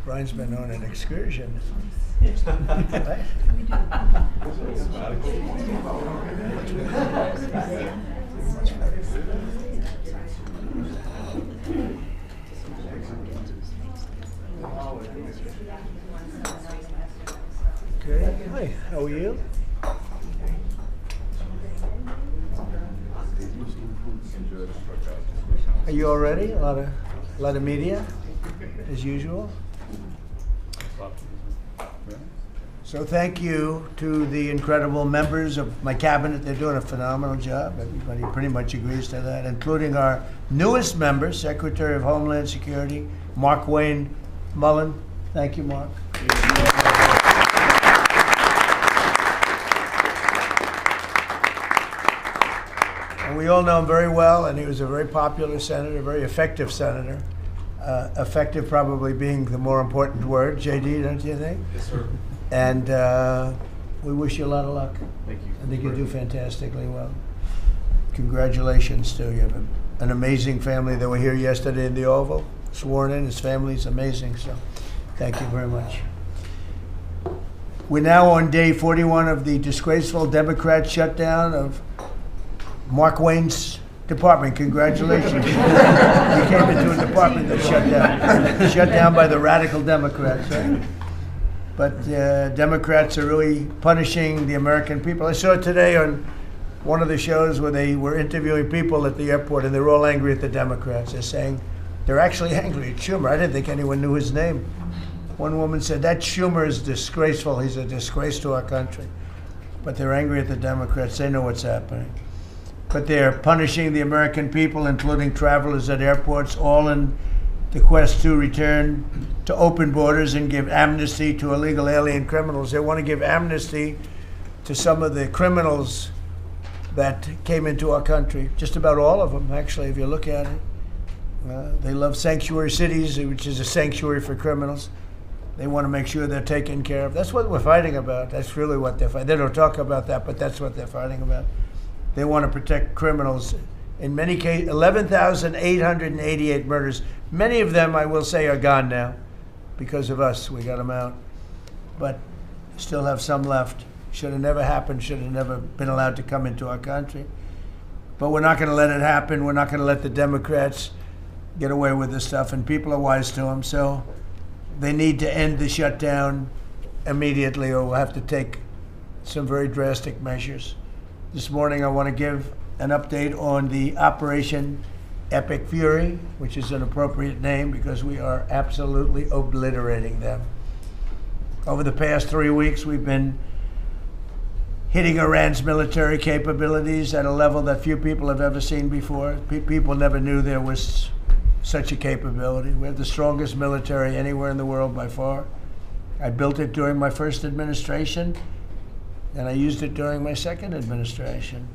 Brian's been on an excursion. Okay. Hi, how are you? Are you all ready? A lot of media, as usual. So thank you to the incredible members of my cabinet. They're doing a phenomenal job. Everybody pretty much agrees to that, including our newest member, Secretary of Homeland Security, Mark Wayne Mullen. Thank you, Mark. And we all know him very well, and he was a very popular senator, a very effective senator. Effective probably being the more important word. JD, don't you think? Yes, sir. And we wish you a lot of luck. Thank you. I think you do fantastically well. Congratulations to you. You have an amazing family that were here yesterday in the Oval, sworn in. His family's amazing, so thank you very much. We're now on day 41 of the disgraceful Democrat shutdown of Mark Wayne's department. Congratulations. You came into a department that shut down by the radical Democrats, right? But Democrats are really punishing the American people. I saw it today on one of the shows where they were interviewing people at the airport, and they're all angry at the Democrats. They're saying they're actually angry at Schumer. I didn't think anyone knew his name. One woman said, that Schumer is disgraceful. He's a disgrace to our country. But they're angry at the Democrats. They know what's happening. But they're punishing the American people, including travelers at airports, all in the quest to return to open borders and give amnesty to illegal alien criminals. They want to give amnesty to some of the criminals that came into our country, just about all of them, actually, if you look at it. They love sanctuary cities, which is a sanctuary for criminals. They want to make sure they're taken care of. That's what we're fighting about. That's really what they're fighting. They don't talk about that, but that's what they're fighting about. They want to protect criminals. In many cases, 11,888 murders. Many of them, I will say, are gone now because of us. We got them out. But still have some left. Should have never happened, should have never been allowed to come into our country. But we're not going to let it happen. We're not going to let the Democrats get away with this stuff, and people are wise to them. So they need to end the shutdown immediately, or we'll have to take some very drastic measures. This morning I want to give an update on the Operation Epic Fury, which is an appropriate name because we are absolutely obliterating them. Over the past 3 weeks, we've been hitting Iran's military capabilities at a level that few people have ever seen before. People never knew there was such a capability. We have the strongest military anywhere in the world by far. I built it during my first administration, and I used it during my second administration.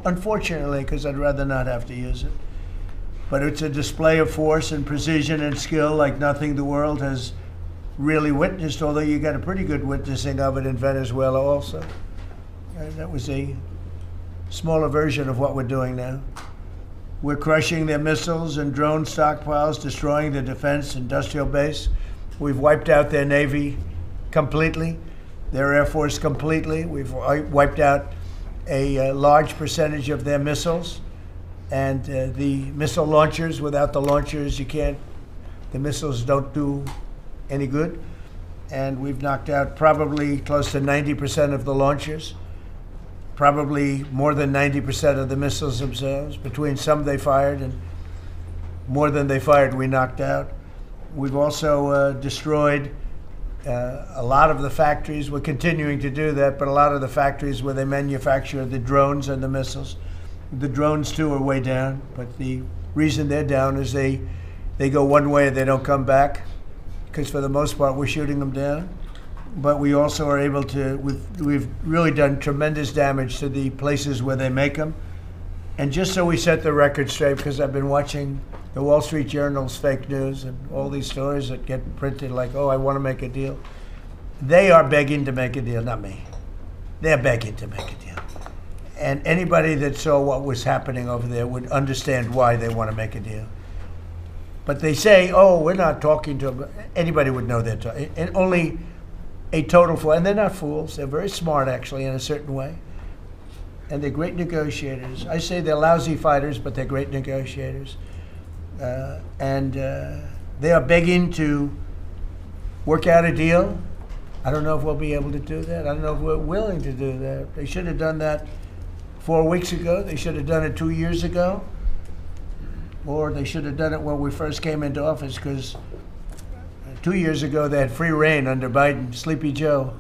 Unfortunately, because I'd rather not have to use it. But it's a display of force and precision and skill like nothing the world has really witnessed, although you got a pretty good witnessing of it in Venezuela also. And that was a smaller version of what we're doing now. We're crushing their missiles and drone stockpiles, destroying their defense industrial base. We've wiped out their Navy completely, their Air Force completely. We've wiped out a large percentage of their missiles. And the missile launchers, without the launchers, the missiles don't do any good. And we've knocked out probably close to 90% of the launchers, probably more than 90% of the missiles themselves. Between some they fired and more than they fired, we knocked out. We've also destroyed a lot of the factories. We're continuing to do that, but a lot of the factories where they manufacture the drones and the missiles. The drones, too, are way down, but the reason they're down is they go one way and they don't come back, because for the most part we're shooting them down. But we also are able to, we've really done tremendous damage to the places where they make them. And just so we set the record straight, because I've been watching the Wall Street Journal's fake news and all these stories that get printed like, oh, I want to make a deal. They are begging to make a deal, not me. They're begging to make a deal. And anybody that saw what was happening over there would understand why they want to make a deal. But they say, oh, we're not talking to them. Anybody would know they're talking. And only a total fool. And they're not fools. They're very smart, actually, in a certain way. And they're great negotiators. I say they're lousy fighters, but they're great negotiators. They are begging to work out a deal. I don't know if we'll be able to do that. I don't know if we're willing to do that. They should have done that 4 weeks ago. They should have done it 2 years ago. Or they should have done it when we first came into office, because 2 years ago they had free reign under Biden. Sleepy Joe,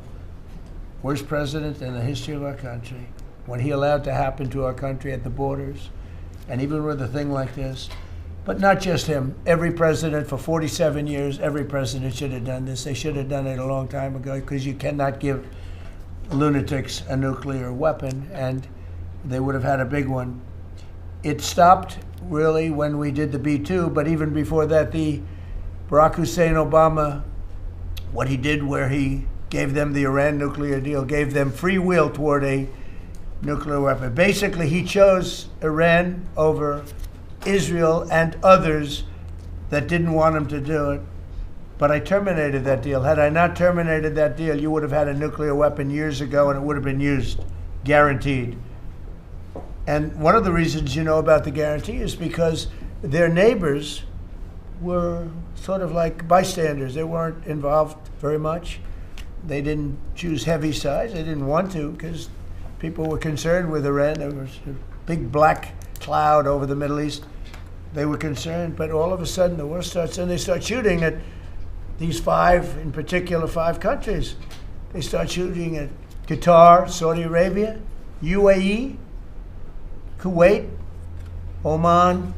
worst president in the history of our country. When he allowed to happen to our country at the borders, and even with a thing like this. But not just him. Every president for 47 years, every president should have done this. They should have done it a long time ago, because you cannot give lunatics a nuclear weapon, and they would have had a big one. It stopped really when we did the B-2, but even before that, the Barack Hussein Obama, what he did where he gave them the Iran nuclear deal, gave them free will toward a nuclear weapon. Basically, he chose Iran over Israel and others that didn't want him to do it. But I terminated that deal. Had I not terminated that deal, you would have had a nuclear weapon years ago, and it would have been used, guaranteed. And one of the reasons you know about the guarantee is because their neighbors were sort of like bystanders. They weren't involved very much. They didn't choose heavy sides. They didn't want to, because people were concerned with Iran. There was a big black cloud over the Middle East. They were concerned, but all of a sudden the war starts, and they start shooting at these five, in particular, 5 countries. They start shooting at Qatar, Saudi Arabia, UAE, Kuwait, Oman.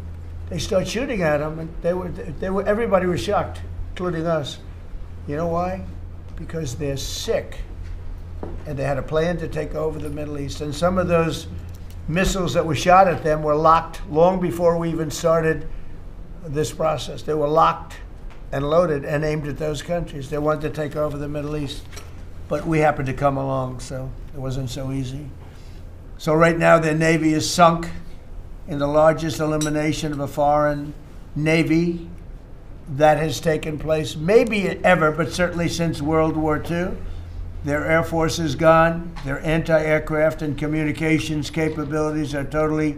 They start shooting at them, and everybody was shocked, including us. You know why? Because they're sick, and they had a plan to take over the Middle East. And some of those missiles that were shot at them were locked long before we even started this process. They were locked and loaded and aimed at those countries. They wanted to take over the Middle East, but we happened to come along, so it wasn't so easy. So right now their navy is sunk in the largest elimination of a foreign navy that has taken place, maybe ever, but certainly since World War II. Their air force is gone. Their anti-aircraft and communications capabilities are totally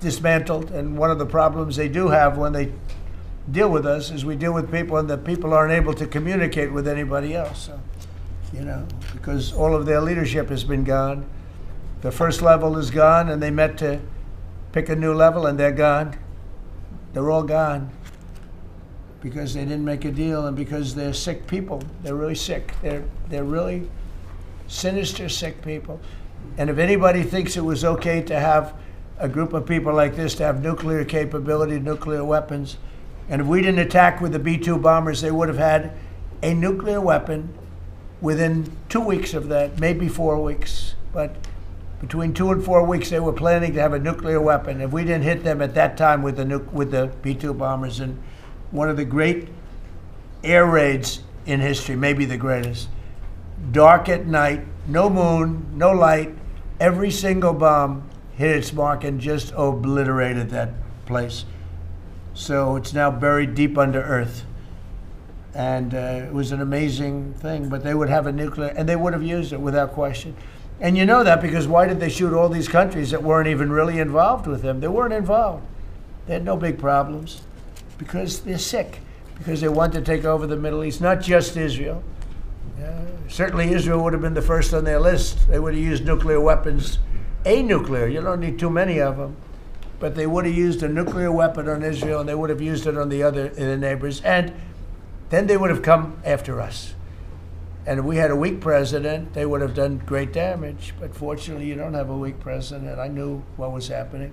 dismantled. And one of the problems they do have when they deal with us is we deal with people, and the people aren't able to communicate with anybody else. So, you know, because all of their leadership has been gone. The first level is gone, and they met to pick a new level, and they're gone. They're all gone because they didn't make a deal, and because they're sick people. They're really sick. They're really sinister, sick people. And if anybody thinks it was okay to have a group of people like this to have nuclear capability, nuclear weapons, and if we didn't attack with the B-2 bombers, they would have had a nuclear weapon within 2 weeks of that, maybe 4 weeks. But between 2 and 4 weeks, they were planning to have a nuclear weapon. If we didn't hit them at that time with the B-2 bombers, and one of the great air raids in history, maybe the greatest, dark at night, no moon, no light, every single bomb hit its mark and just obliterated that place. So it's now buried deep under earth. And it was an amazing thing, but they would have a nuclear, and they would have used it without question. And you know that because why did they shoot all these countries that weren't even really involved with them? They weren't involved. They had no big problems because they're sick, because they want to take over the Middle East, not just Israel. Certainly Israel would have been the first on their list. They would have used nuclear weapons, a nuclear, you don't need too many of them. But they would have used a nuclear weapon on Israel, and they would have used it on the neighbors, and then they would have come after us. And if we had a weak president, they would have done great damage. But fortunately, you don't have a weak president. I knew what was happening.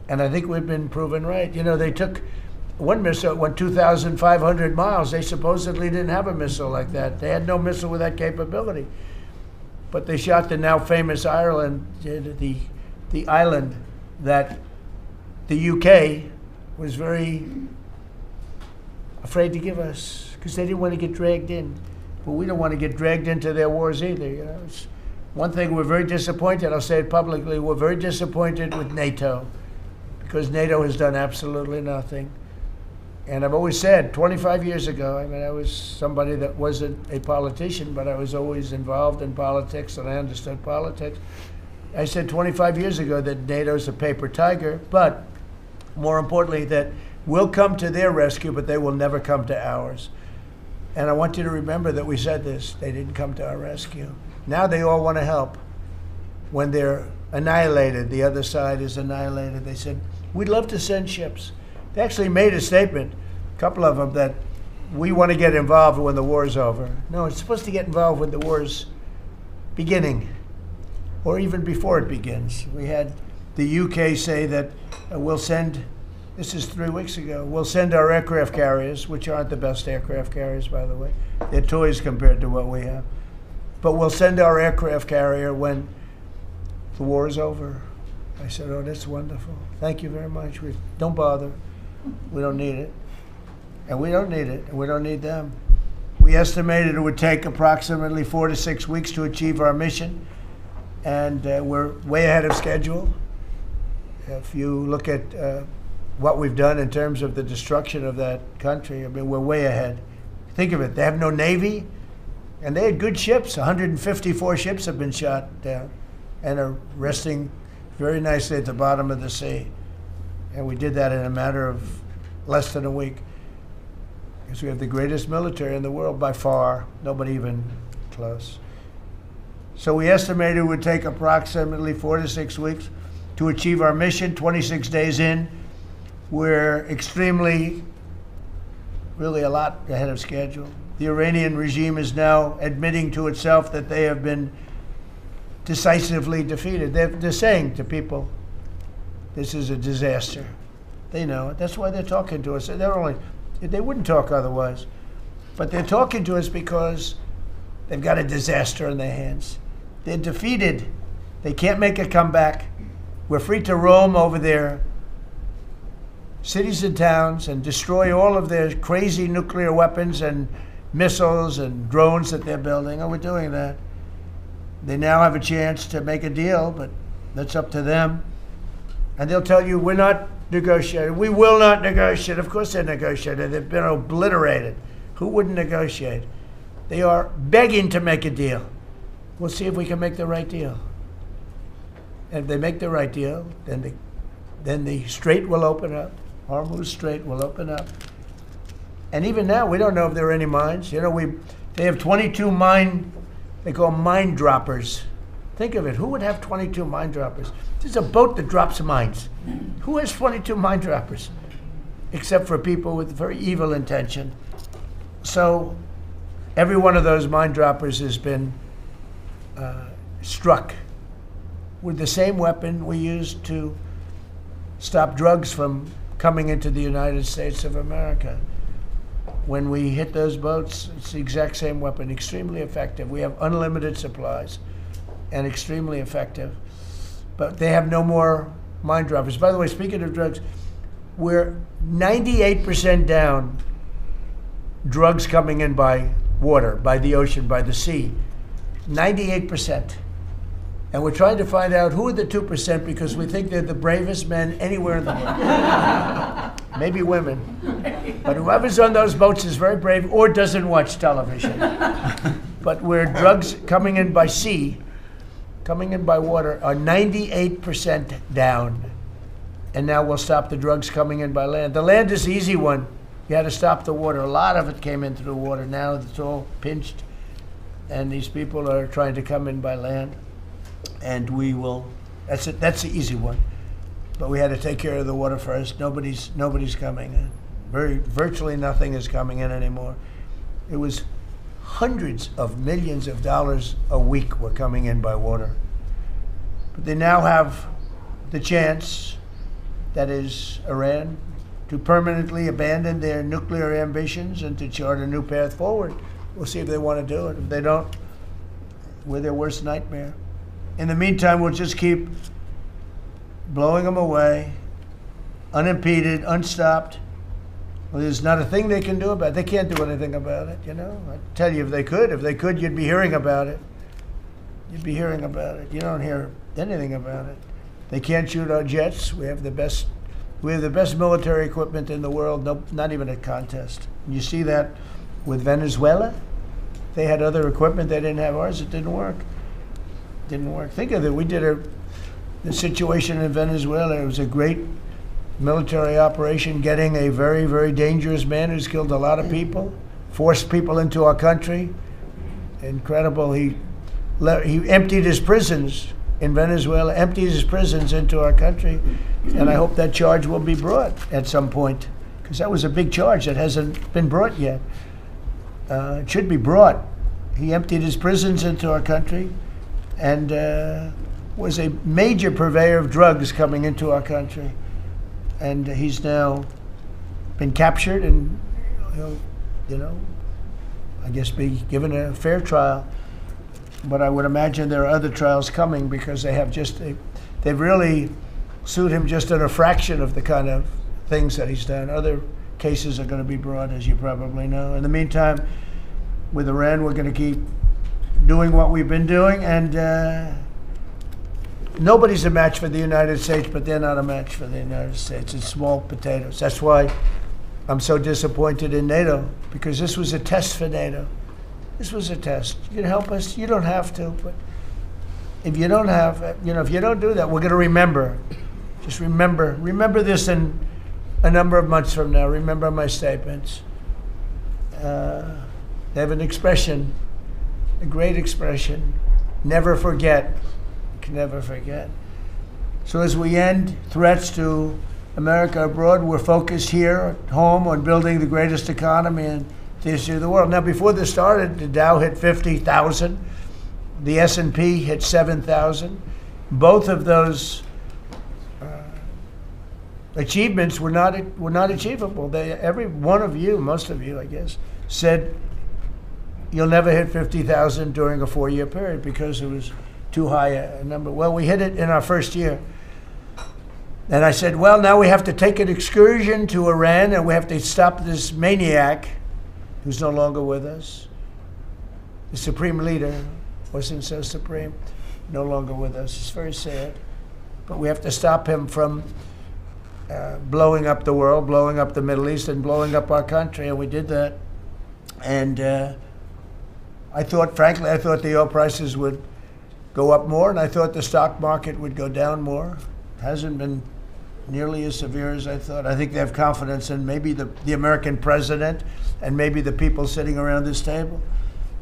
And I think we've been proven right. You know, they took one missile, it went 2,500 miles. They supposedly didn't have a missile like that. They had no missile with that capability. But they shot the now famous Ireland, the island that the UK was very afraid to give us because they didn't want to get dragged in. But we don't want to get dragged into their wars either. You know, it's one thing we're very disappointed. I'll say it publicly. We're very disappointed with NATO because NATO has done absolutely nothing. And I've always said, 25 years ago, I mean, I was somebody that wasn't a politician, but I was always involved in politics and I understood politics. I said 25 years ago that NATO's a paper tiger, but more importantly, that we'll come to their rescue, but they will never come to ours. And I want you to remember that we said this. They didn't come to our rescue. Now they all want to help. When they're annihilated, the other side is annihilated, they said, we'd love to send ships. They actually made a statement, a couple of them, that we want to get involved when the war's over. No, it's supposed to get involved when the war's beginning, or even before it begins. We had the UK say that we'll send, this is 3 weeks ago, we'll send our aircraft carriers, which aren't the best aircraft carriers, by the way. They're toys compared to what we have. But we'll send our aircraft carrier when the war is over. I said, oh, that's wonderful. Thank you very much. Don't bother. We don't need it. And we don't need it, and we don't need them. We estimated it would take approximately 4 to 6 weeks to achieve our mission, and we're way ahead of schedule. If you look at what we've done in terms of the destruction of that country, I mean, we're way ahead. Think of it, they have no Navy, and they had good ships. 154 ships have been shot down and are resting very nicely at the bottom of the sea. And we did that in a matter of less than a week. Because we have the greatest military in the world by far, nobody even close. So we estimated it would take approximately 4 to 6 weeks to achieve our mission. 26 days in, we're extremely, really a lot ahead of schedule. The Iranian regime is now admitting to itself that they have been decisively defeated. They're saying to people, this is a disaster. They know it. That's why they're talking to us. They wouldn't talk otherwise. But they're talking to us because they've got a disaster in their hands. They're defeated. They can't make a comeback. We're free to roam over their cities and towns and destroy all of their crazy nuclear weapons and missiles and drones that they're building. Oh, we're doing that. They now have a chance to make a deal, but that's up to them. And they'll tell you, we're not negotiating. We will not negotiate. Of course they're negotiating. They've been obliterated. Who wouldn't negotiate? They are begging to make a deal. We'll see if we can make the right deal. And if they make the right deal, then the strait will open up. Hormuz Strait will open up. And even now, we don't know if there are any mines. You know, they have 22 they call mine droppers. Think of it. Who would have 22 mine droppers? There's a boat that drops mines. Who has 22 mine droppers? Except for people with very evil intention. So every one of those mine droppers has been struck with the same weapon we used to stop drugs from coming into the United States of America. When we hit those boats, it's the exact same weapon, extremely effective. We have unlimited supplies and extremely effective. But they have no more mine droppers. By the way, speaking of drugs, we're 98% down drugs coming in by water, by the ocean, by the sea. 98%. And we're trying to find out who are the 2% because we think they're the bravest men anywhere in the world. Maybe women. But whoever's on those boats is very brave or doesn't watch television. But where drugs coming in by sea, coming in by water, are 98% down. And now we'll stop the drugs coming in by land. The land is the easy one. You had to stop the water. A lot of it came in through water. Now it's all pinched. And these people are trying to come in by land. And we will, that's it, that's the easy one. But we had to take care of the water first. Nobody's coming in. Virtually nothing is coming in anymore. It was hundreds of millions of dollars a week were coming in by water. But they now have the chance, that is Iran, to permanently abandon their nuclear ambitions and to chart a new path forward. We'll see if they want to do it. If they don't, we're their worst nightmare. In the meantime, we'll just keep blowing them away, unimpeded, unstopped. Well, there's not a thing they can do about it. They can't do anything about it, you know. I tell you, if they could, you'd be hearing about it. You'd be hearing about it. You don't hear anything about it. They can't shoot our jets. We have the best We have the best military equipment in the world, no, not even a contest. You see that with Venezuela. They had other equipment, they didn't have ours, it didn't work. Didn't work. Think of it, we did the situation in Venezuela, it was a great military operation, getting a very, very dangerous man who's killed a lot of people, forced people into our country. Incredible. He emptied his prisons in Venezuela, emptied his prisons into our country, and I hope that charge will be brought at some point, because that was a big charge that hasn't been brought yet. It should be brought. He emptied his prisons into our country and was a major purveyor of drugs coming into our country. And he's now been captured and, I guess be given a fair trial. But I would imagine there are other trials coming, because they've really sued him just in a fraction of the kind of things that he's done. Other cases are going to be brought, as you probably know. In the meantime, with Iran, we're going to keep doing what we've been doing, and nobody's a match for the United States, but they're not a match for the United States. It's small potatoes. That's why I'm so disappointed in NATO, because this was a test for NATO. This was a test. You can help us. You don't have to, but if you don't have, if you don't do that, we're going to remember. Just remember this in a number of months from now. Remember my statements. They have an expression, a great expression: never forget. You can never forget. So as we end threats to America abroad, we're focused here at home on building the greatest economy in the history of the world. Now, before this started, the Dow hit 50,000. The S&P hit 7,000. Both of those achievements were not achievable. Every one of you, most of you, I guess, said you'll never hit 50,000 during a 4-year period because it was too high a number. Well, we hit it in our first year. And I said, well, now we have to take an excursion to Iran, and we have to stop this maniac who's no longer with us. The supreme leader wasn't so supreme, no longer with us. It's very sad. But we have to stop him from blowing up the world, blowing up the Middle East, and blowing up our country, and we did that. And frankly, I thought the oil prices would go up more, and I thought the stock market would go down more. It hasn't been nearly as severe as I thought. I think they have confidence in maybe the American president and maybe the people sitting around this table.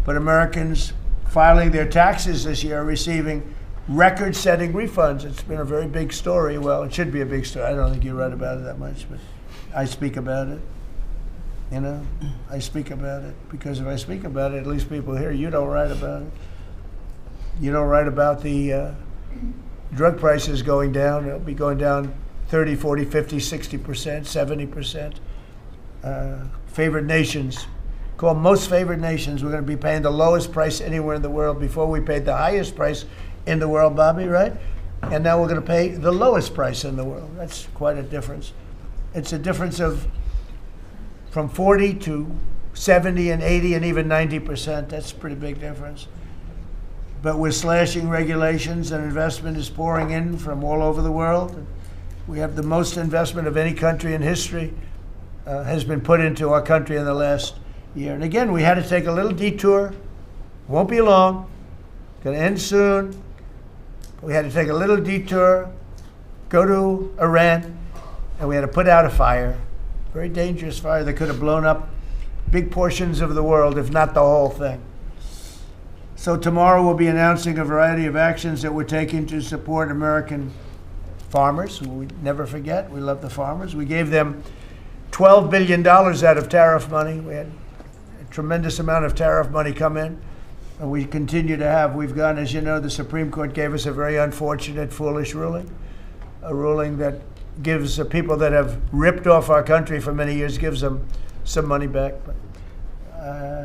But Americans filing their taxes this year are receiving record-setting refunds. It's been a very big story. Well, it should be a big story. I don't think you write about it that much, but I speak about it. I speak about it because if I speak about it, at least people hear. You don't write about it. You don't write about the drug prices going down. It'll be going down 30, 40, 50, 60%, 70%. Favored nations, called most favored nations. We're going to be paying the lowest price anywhere in the world. Before we paid the highest price in the world, Bobby, right? And now we're going to pay the lowest price in the world. That's quite a difference. It's a difference of from 40 to 70 and 80 and even 90%. That's a pretty big difference. But we're slashing regulations, and investment is pouring in from all over the world. We have the most investment of any country in history has been put into our country in the last year. And again, we had to take a little detour. Won't be long. Going to end soon. We had to take a little detour, go to Iran, and we had to put out a fire. Very dangerous fire that could have blown up big portions of the world, if not the whole thing. So tomorrow we'll be announcing a variety of actions that we're taking to support American farmers, who we never forget. We love the farmers. We gave them $12 billion out of tariff money. We had a tremendous amount of tariff money come in, and we continue to have. We've gone, as you know, the Supreme Court gave us a very unfortunate, foolish ruling, a ruling that gives the people that have ripped off our country for many years, gives them some money back. But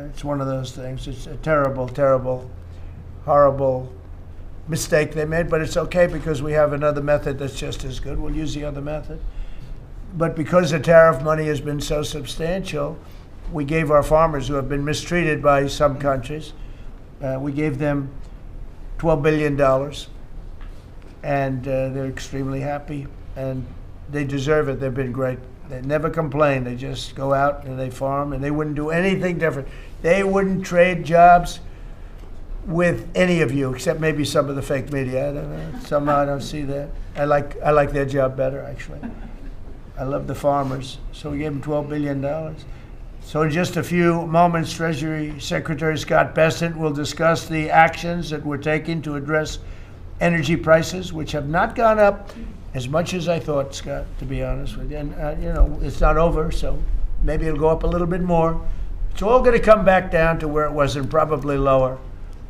it's one of those things. It's a terrible, terrible, horrible mistake they made, but it's okay because we have another method that's just as good. We'll use the other method. But because the tariff money has been so substantial, we gave our farmers, who have been mistreated by some countries, we gave them $12 billion, and they're extremely happy. And they deserve it. They've been great. They never complain. They just go out and they farm, and they wouldn't do anything different. They wouldn't trade jobs with any of you, except maybe some of the fake media. I don't know. Somehow I don't see that. I like their job better, actually. I love the farmers, so we gave them $12 billion. So in just a few moments, Treasury Secretary Scott Bessent will discuss the actions that we're taking to address energy prices, which have not gone up as much as I thought, Scott, to be honest with you. And, you know, it's not over, so maybe it'll go up a little bit more. It's all going to come back down to where it was and probably lower.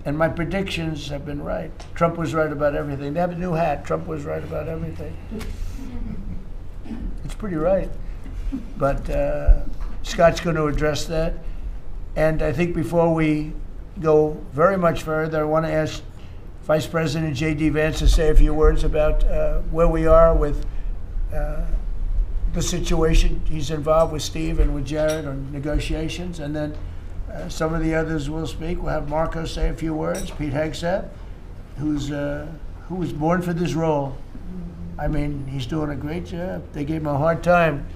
And my predictions have been right. Trump was right about everything. They have a new hat. Trump was right about everything. It's pretty right. But Scott's going to address that. And I think before we go very much further, I want to ask Vice President J.D. Vance to say a few words about where we are with the situation he's involved with Steve and with Jared on negotiations. And then some of the others will speak. We'll have Marco say a few words. Pete Hegseth, who was born for this role. I mean, he's doing a great job. They gave him a hard time.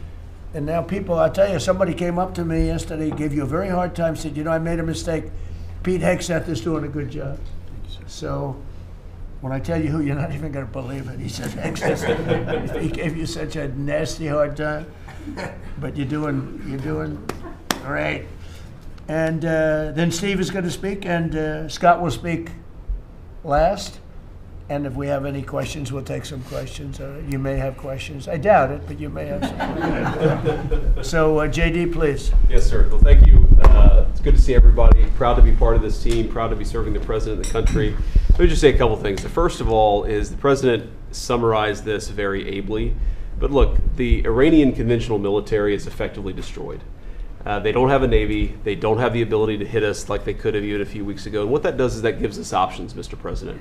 And now people, I'll tell you, somebody came up to me yesterday, gave you a very hard time, said, you know, I made a mistake. Pete Hegseth is doing a good job. So when I tell you who, you're not even going to believe it. He said Hegseth. He gave you such a nasty hard time. But you're doing great. And then Steve is going to speak, and Scott will speak last. And if we have any questions, we'll take some questions. You may have questions. I doubt it, but you may have some questions. So, JD, please. Yes, sir. Well, thank you. It's good to see everybody. Proud to be part of this team. Proud to be serving the president of the country. Let me just say a couple things. The first of all is the president summarized this very ably. But look, the Iranian conventional military is effectively destroyed. They don't have a navy. They don't have the ability to hit us like they could have even a few weeks ago. And what that does is that gives us options, Mr. President.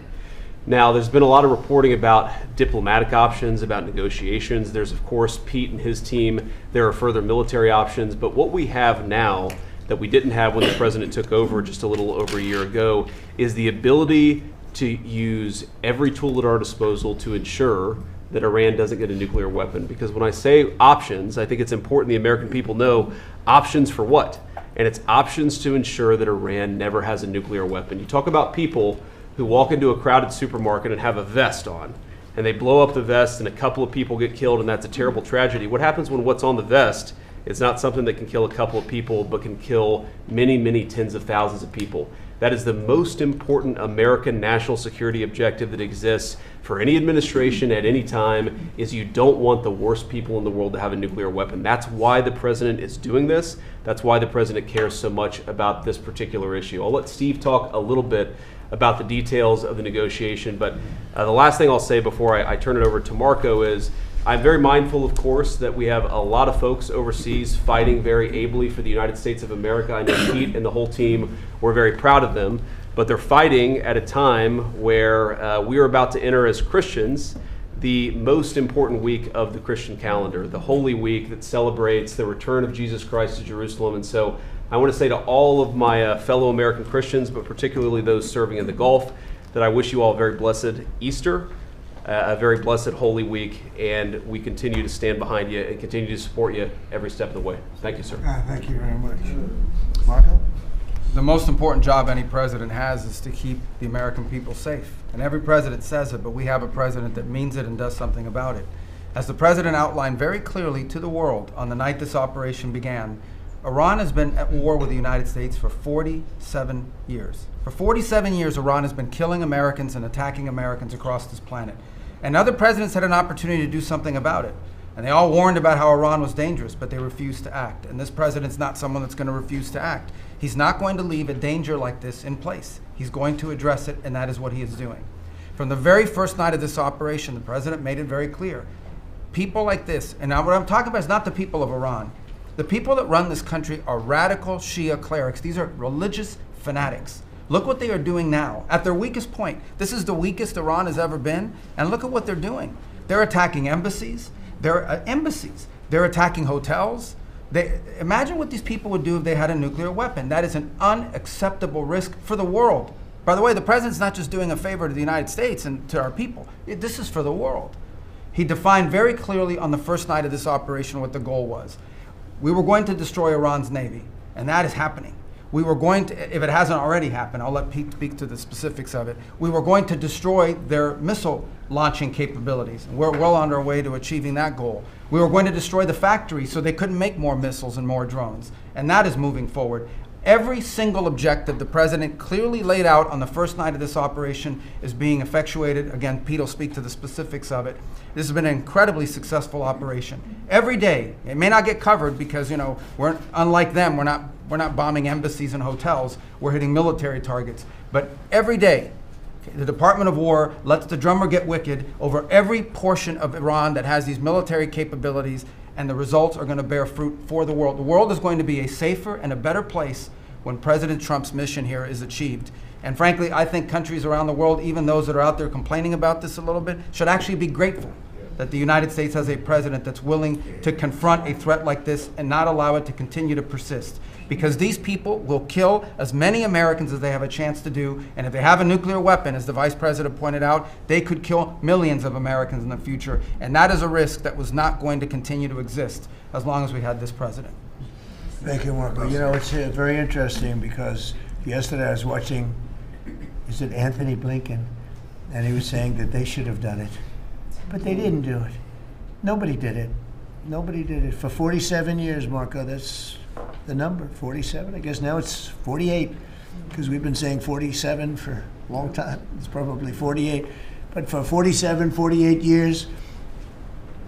Now, there's been a lot of reporting about diplomatic options, about negotiations. There's, of course, Pete and his team. There are further military options. But what we have now that we didn't have when the president took over just a little over a year ago is the ability to use every tool at our disposal to ensure that Iran doesn't get a nuclear weapon. Because when I say options, I think it's important the American people know options for what? And it's options to ensure that Iran never has a nuclear weapon. You talk about people who walk into a crowded supermarket and have a vest on, and they blow up the vest and a couple of people get killed, and that's a terrible tragedy. What happens when what's on the vest is not something that can kill a couple of people, but can kill many, many tens of thousands of people? That is the most important American national security objective that exists for any administration at any time, is you don't want the worst people in the world to have a nuclear weapon. That's why the president is doing this. That's why the president cares so much about this particular issue. I'll let Steve talk a little bit about the details of the negotiation, but the last thing I'll say before I turn it over to Marco is I'm very mindful, of course, that we have a lot of folks overseas fighting very ably for the United States of America. I know Pete and the whole team, we're very proud of them, but they're fighting at a time where we are about to enter as Christians the most important week of the Christian calendar, the Holy Week that celebrates the return of Jesus Christ to Jerusalem. And so I want to say to all of my fellow American Christians, but particularly those serving in the Gulf, that I wish you all a very blessed Easter, a very blessed Holy Week, and we continue to stand behind you and continue to support you every step of the way. Thank you, sir. Thank you very much. Marco? The most important job any president has is to keep the American people safe. And every president says it, but we have a president that means it and does something about it. As the president outlined very clearly to the world on the night this operation began, Iran has been at war with the United States for 47 years. For 47 years, Iran has been killing Americans and attacking Americans across this planet. And other presidents had an opportunity to do something about it. And they all warned about how Iran was dangerous, but they refused to act. And this president's not someone that's going to refuse to act. He's not going to leave a danger like this in place. He's going to address it, and that is what he is doing. From the very first night of this operation, the president made it very clear. People like this, and now what I'm talking about is not the people of Iran. The people that run this country are radical Shia clerics. These are religious fanatics. Look what they are doing now. At their weakest point, this is the weakest Iran has ever been, and look at what they're doing. They're attacking embassies. They're attacking hotels. Imagine what these people would do if they had a nuclear weapon. That is an unacceptable risk for the world. By the way, the president's not just doing a favor to the United States and to our people. This is for the world. He defined very clearly on the first night of this operation what the goal was. We were going to destroy Iran's navy, and that is happening. We were going to, if it hasn't already happened, I'll let Pete speak to the specifics of it. We were going to destroy their missile launching capabilities. And we're well on our way to achieving that goal. We were going to destroy the factory so they couldn't make more missiles and more drones. And that is moving forward. Every single objective the president clearly laid out on the first night of this operation is being effectuated. Again, Pete will speak to the specifics of it. This has been an incredibly successful operation. Every day, it may not get covered because, you know, we're unlike them. We're not bombing embassies and hotels. We're hitting military targets. But every day, the Department of War lets the drummer get wicked over every portion of Iran that has these military capabilities, and the results are going to bear fruit for the world. The world is going to be a safer and a better place when President Trump's mission here is achieved. And frankly, I think countries around the world, even those that are out there complaining about this a little bit, should actually be grateful that the United States has a president that's willing to confront a threat like this and not allow it to continue to persist. Because these people will kill as many Americans as they have a chance to do, and if they have a nuclear weapon, as the Vice President pointed out, they could kill millions of Americans in the future, and that is a risk that was not going to continue to exist as long as we had this president. Thank you, Marco. You know, it's very interesting because yesterday I was watching, is it Anthony Blinken? And he was saying that they should have done it. But they didn't do it. Nobody did it. Nobody did it. For 47 years, Marco, that's the number, 47. I guess now it's 48, because we've been saying 47 for a long time. It's probably 48. But for 47, 48 years,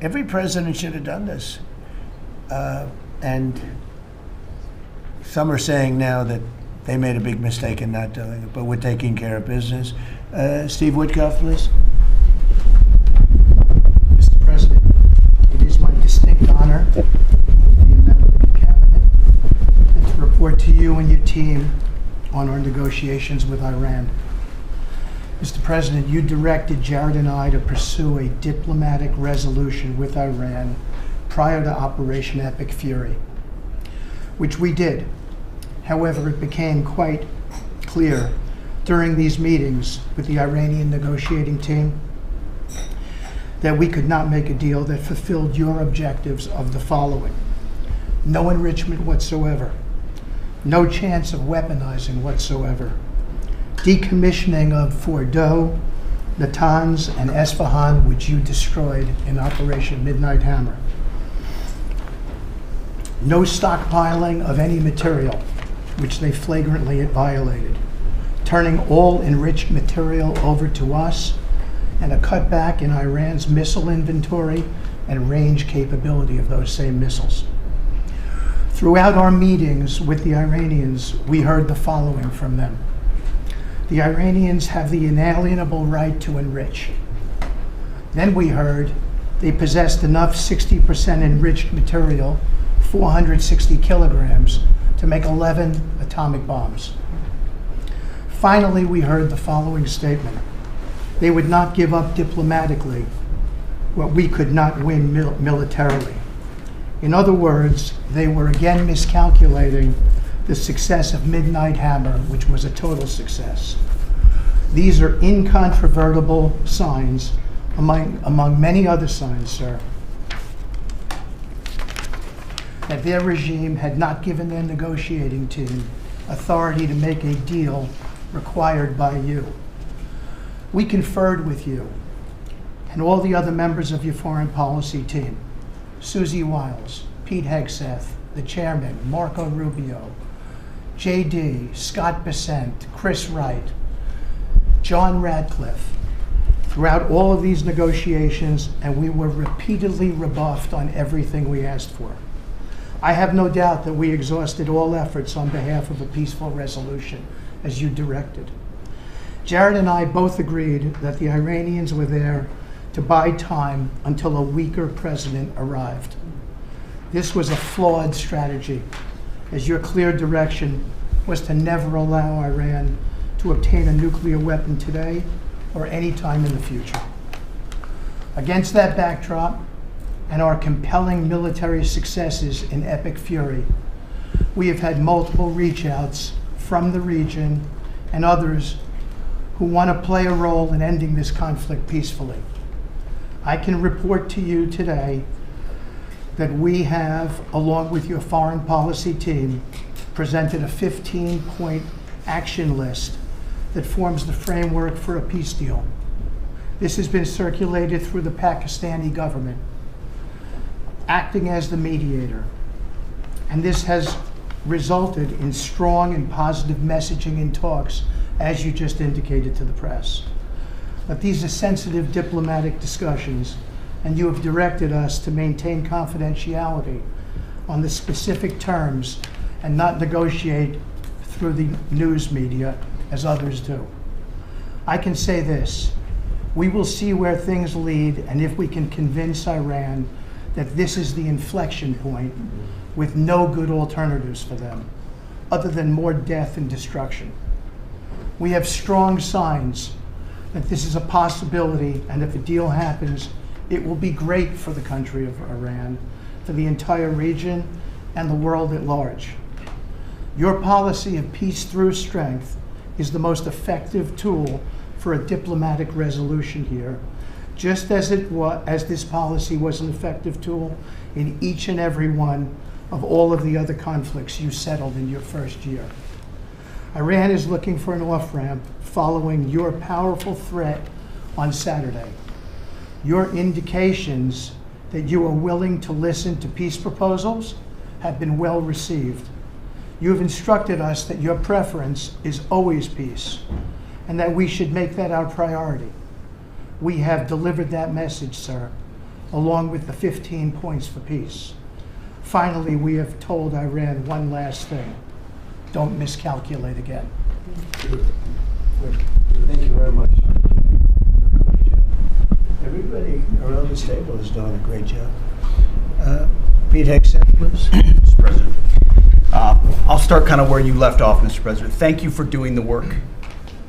every president should have done this. And some are saying now that they made a big mistake in not doing it, but we're taking care of business. Steve Woodcock, please. Mr. President, it is my distinct honor to be a member of your cabinet and to report to you and your team on our negotiations with Iran. Mr. President, you directed Jared and I to pursue a diplomatic resolution with Iran prior to Operation Epic Fury, which we did. However, it became quite clear during these meetings with the Iranian negotiating team that we could not make a deal that fulfilled your objectives of the following: no enrichment whatsoever, no chance of weaponizing whatsoever, decommissioning of Fordow, Natanz, and Esfahan, which you destroyed in Operation Midnight Hammer, no stockpiling of any material, which they flagrantly violated, turning all enriched material over to us, and a cutback in Iran's missile inventory and range capability of those same missiles. Throughout our meetings with the Iranians, we heard the following from them. The Iranians have the inalienable right to enrich. Then we heard they possessed enough 60% enriched material, 460 kilograms, to make 11 atomic bombs. Finally, we heard the following statement. They would not give up diplomatically what we could not win militarily. In other words, they were again miscalculating the success of Midnight Hammer, which was a total success. These are incontrovertible signs, among many other signs, sir, that their regime had not given their negotiating team authority to make a deal required by you. We conferred with you and all the other members of your foreign policy team, Susie Wiles, Pete Hegseth, the chairman, Marco Rubio, JD, Scott Bessent, Chris Wright, John Radcliffe, throughout all of these negotiations, and we were repeatedly rebuffed on everything we asked for. I have no doubt that we exhausted all efforts on behalf of a peaceful resolution, as you directed. Jared and I both agreed that the Iranians were there to buy time until a weaker president arrived. This was a flawed strategy, as your clear direction was to never allow Iran to obtain a nuclear weapon today or any time in the future. Against that backdrop, and our compelling military successes in Epic Fury, we have had multiple reach-outs from the region and others who want to play a role in ending this conflict peacefully. I can report to you today that we have, along with your foreign policy team, presented a 15-point action list that forms the framework for a peace deal. This has been circulated through the Pakistani government, acting as the mediator. And this has resulted in strong and positive messaging in talks, as you just indicated to the press. But these are sensitive diplomatic discussions, and you have directed us to maintain confidentiality on the specific terms and not negotiate through the news media as others do. I can say this: we will see where things lead, and if we can convince Iran that this is the inflection point with no good alternatives for them, other than more death and destruction. We have strong signs that this is a possibility, and if a deal happens, it will be great for the country of Iran, for the entire region, and the world at large. Your policy of peace through strength is the most effective tool for a diplomatic resolution here, just as this policy was an effective tool in each and every one of all of the other conflicts you settled in your first year. Iran is looking for an off-ramp following your powerful threat on Saturday. Your indications that you are willing to listen to peace proposals have been well received. You have instructed us that your preference is always peace, and that we should make that our priority. We have delivered that message, sir, along with the 15 points for peace. Finally, we have told Iran one last thing: don't miscalculate again. Thank you very much. Everybody around this table is doing a great job. Pete Hegseth, please. Mr. President. I'll start kind of where you left off, Mr. President. Thank you for doing the work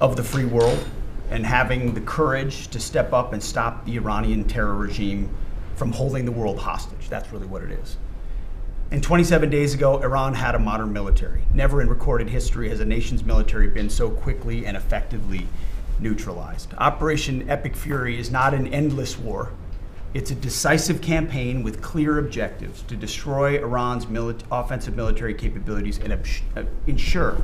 of the free world and having the courage to step up and stop the Iranian terror regime from holding the world hostage. That's really what it is. And 27 days ago, Iran had a modern military. Never in recorded history has a nation's military been so quickly and effectively neutralized. Operation Epic Fury is not an endless war. It's a decisive campaign with clear objectives to destroy Iran's offensive military capabilities and ensure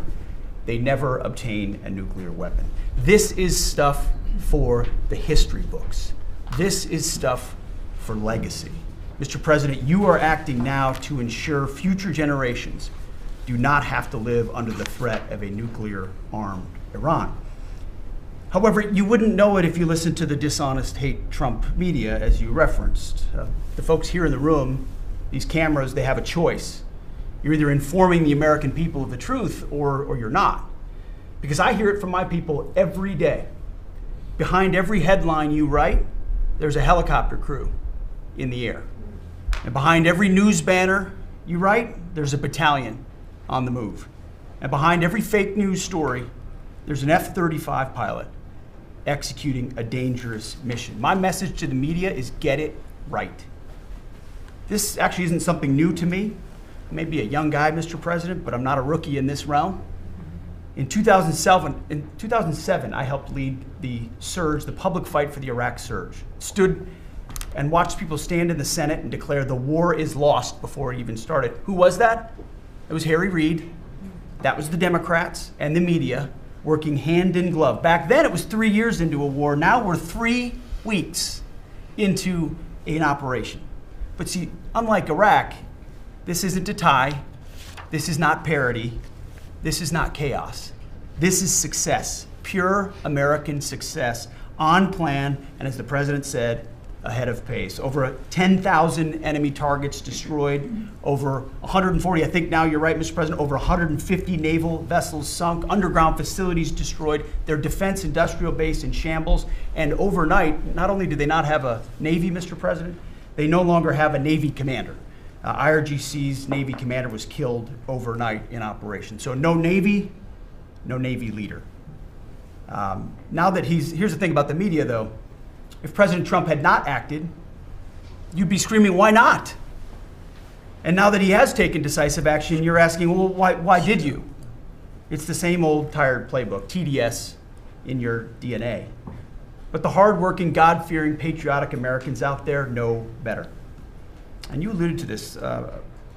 they never obtain a nuclear weapon. This is stuff for the history books. This is stuff for legacy. Mr. President, you are acting now to ensure future generations do not have to live under the threat of a nuclear-armed Iran. However, you wouldn't know it if you listened to the dishonest hate Trump media, as you referenced. The folks here in the room, these cameras, they have a choice. You're either informing the American people of the truth or you're not. Because I hear it from my people every day. Behind every headline you write, there's a helicopter crew in the air. And behind every news banner you write, there's a battalion on the move. And behind every fake news story, there's an F-35 pilot executing a dangerous mission. My message to the media is get it right. This actually isn't something new to me. I may be a young guy, Mr. President, but I'm not a rookie in this realm. In 2007, I helped lead the surge, the public fight for the Iraq surge. Stood and watched people stand in the Senate and declare the war is lost before it even started. Who was that? It was Harry Reid. That was the Democrats and the media working hand in glove. Back then it was 3 years into a war. Now we're 3 weeks into an operation. But see, unlike Iraq, this isn't a tie. This is not parity. This is not chaos. This is success, pure American success, on plan, and as the president said, ahead of pace. Over 10,000 enemy targets destroyed, over 140, I think now you're right, Mr. President, over 150 naval vessels sunk, underground facilities destroyed, their defense industrial base in shambles, and overnight, not only do they not have a Navy, Mr. President, they no longer have a Navy commander. IRGC's Navy commander was killed overnight in operation. So no Navy leader. Now that here's the thing about the media though, if President Trump had not acted, you'd be screaming, why not? And now that he has taken decisive action, you're asking, well, why did you? It's the same old tired playbook, TDS in your DNA. But the hardworking, God-fearing, patriotic Americans out there know better. And you alluded to this,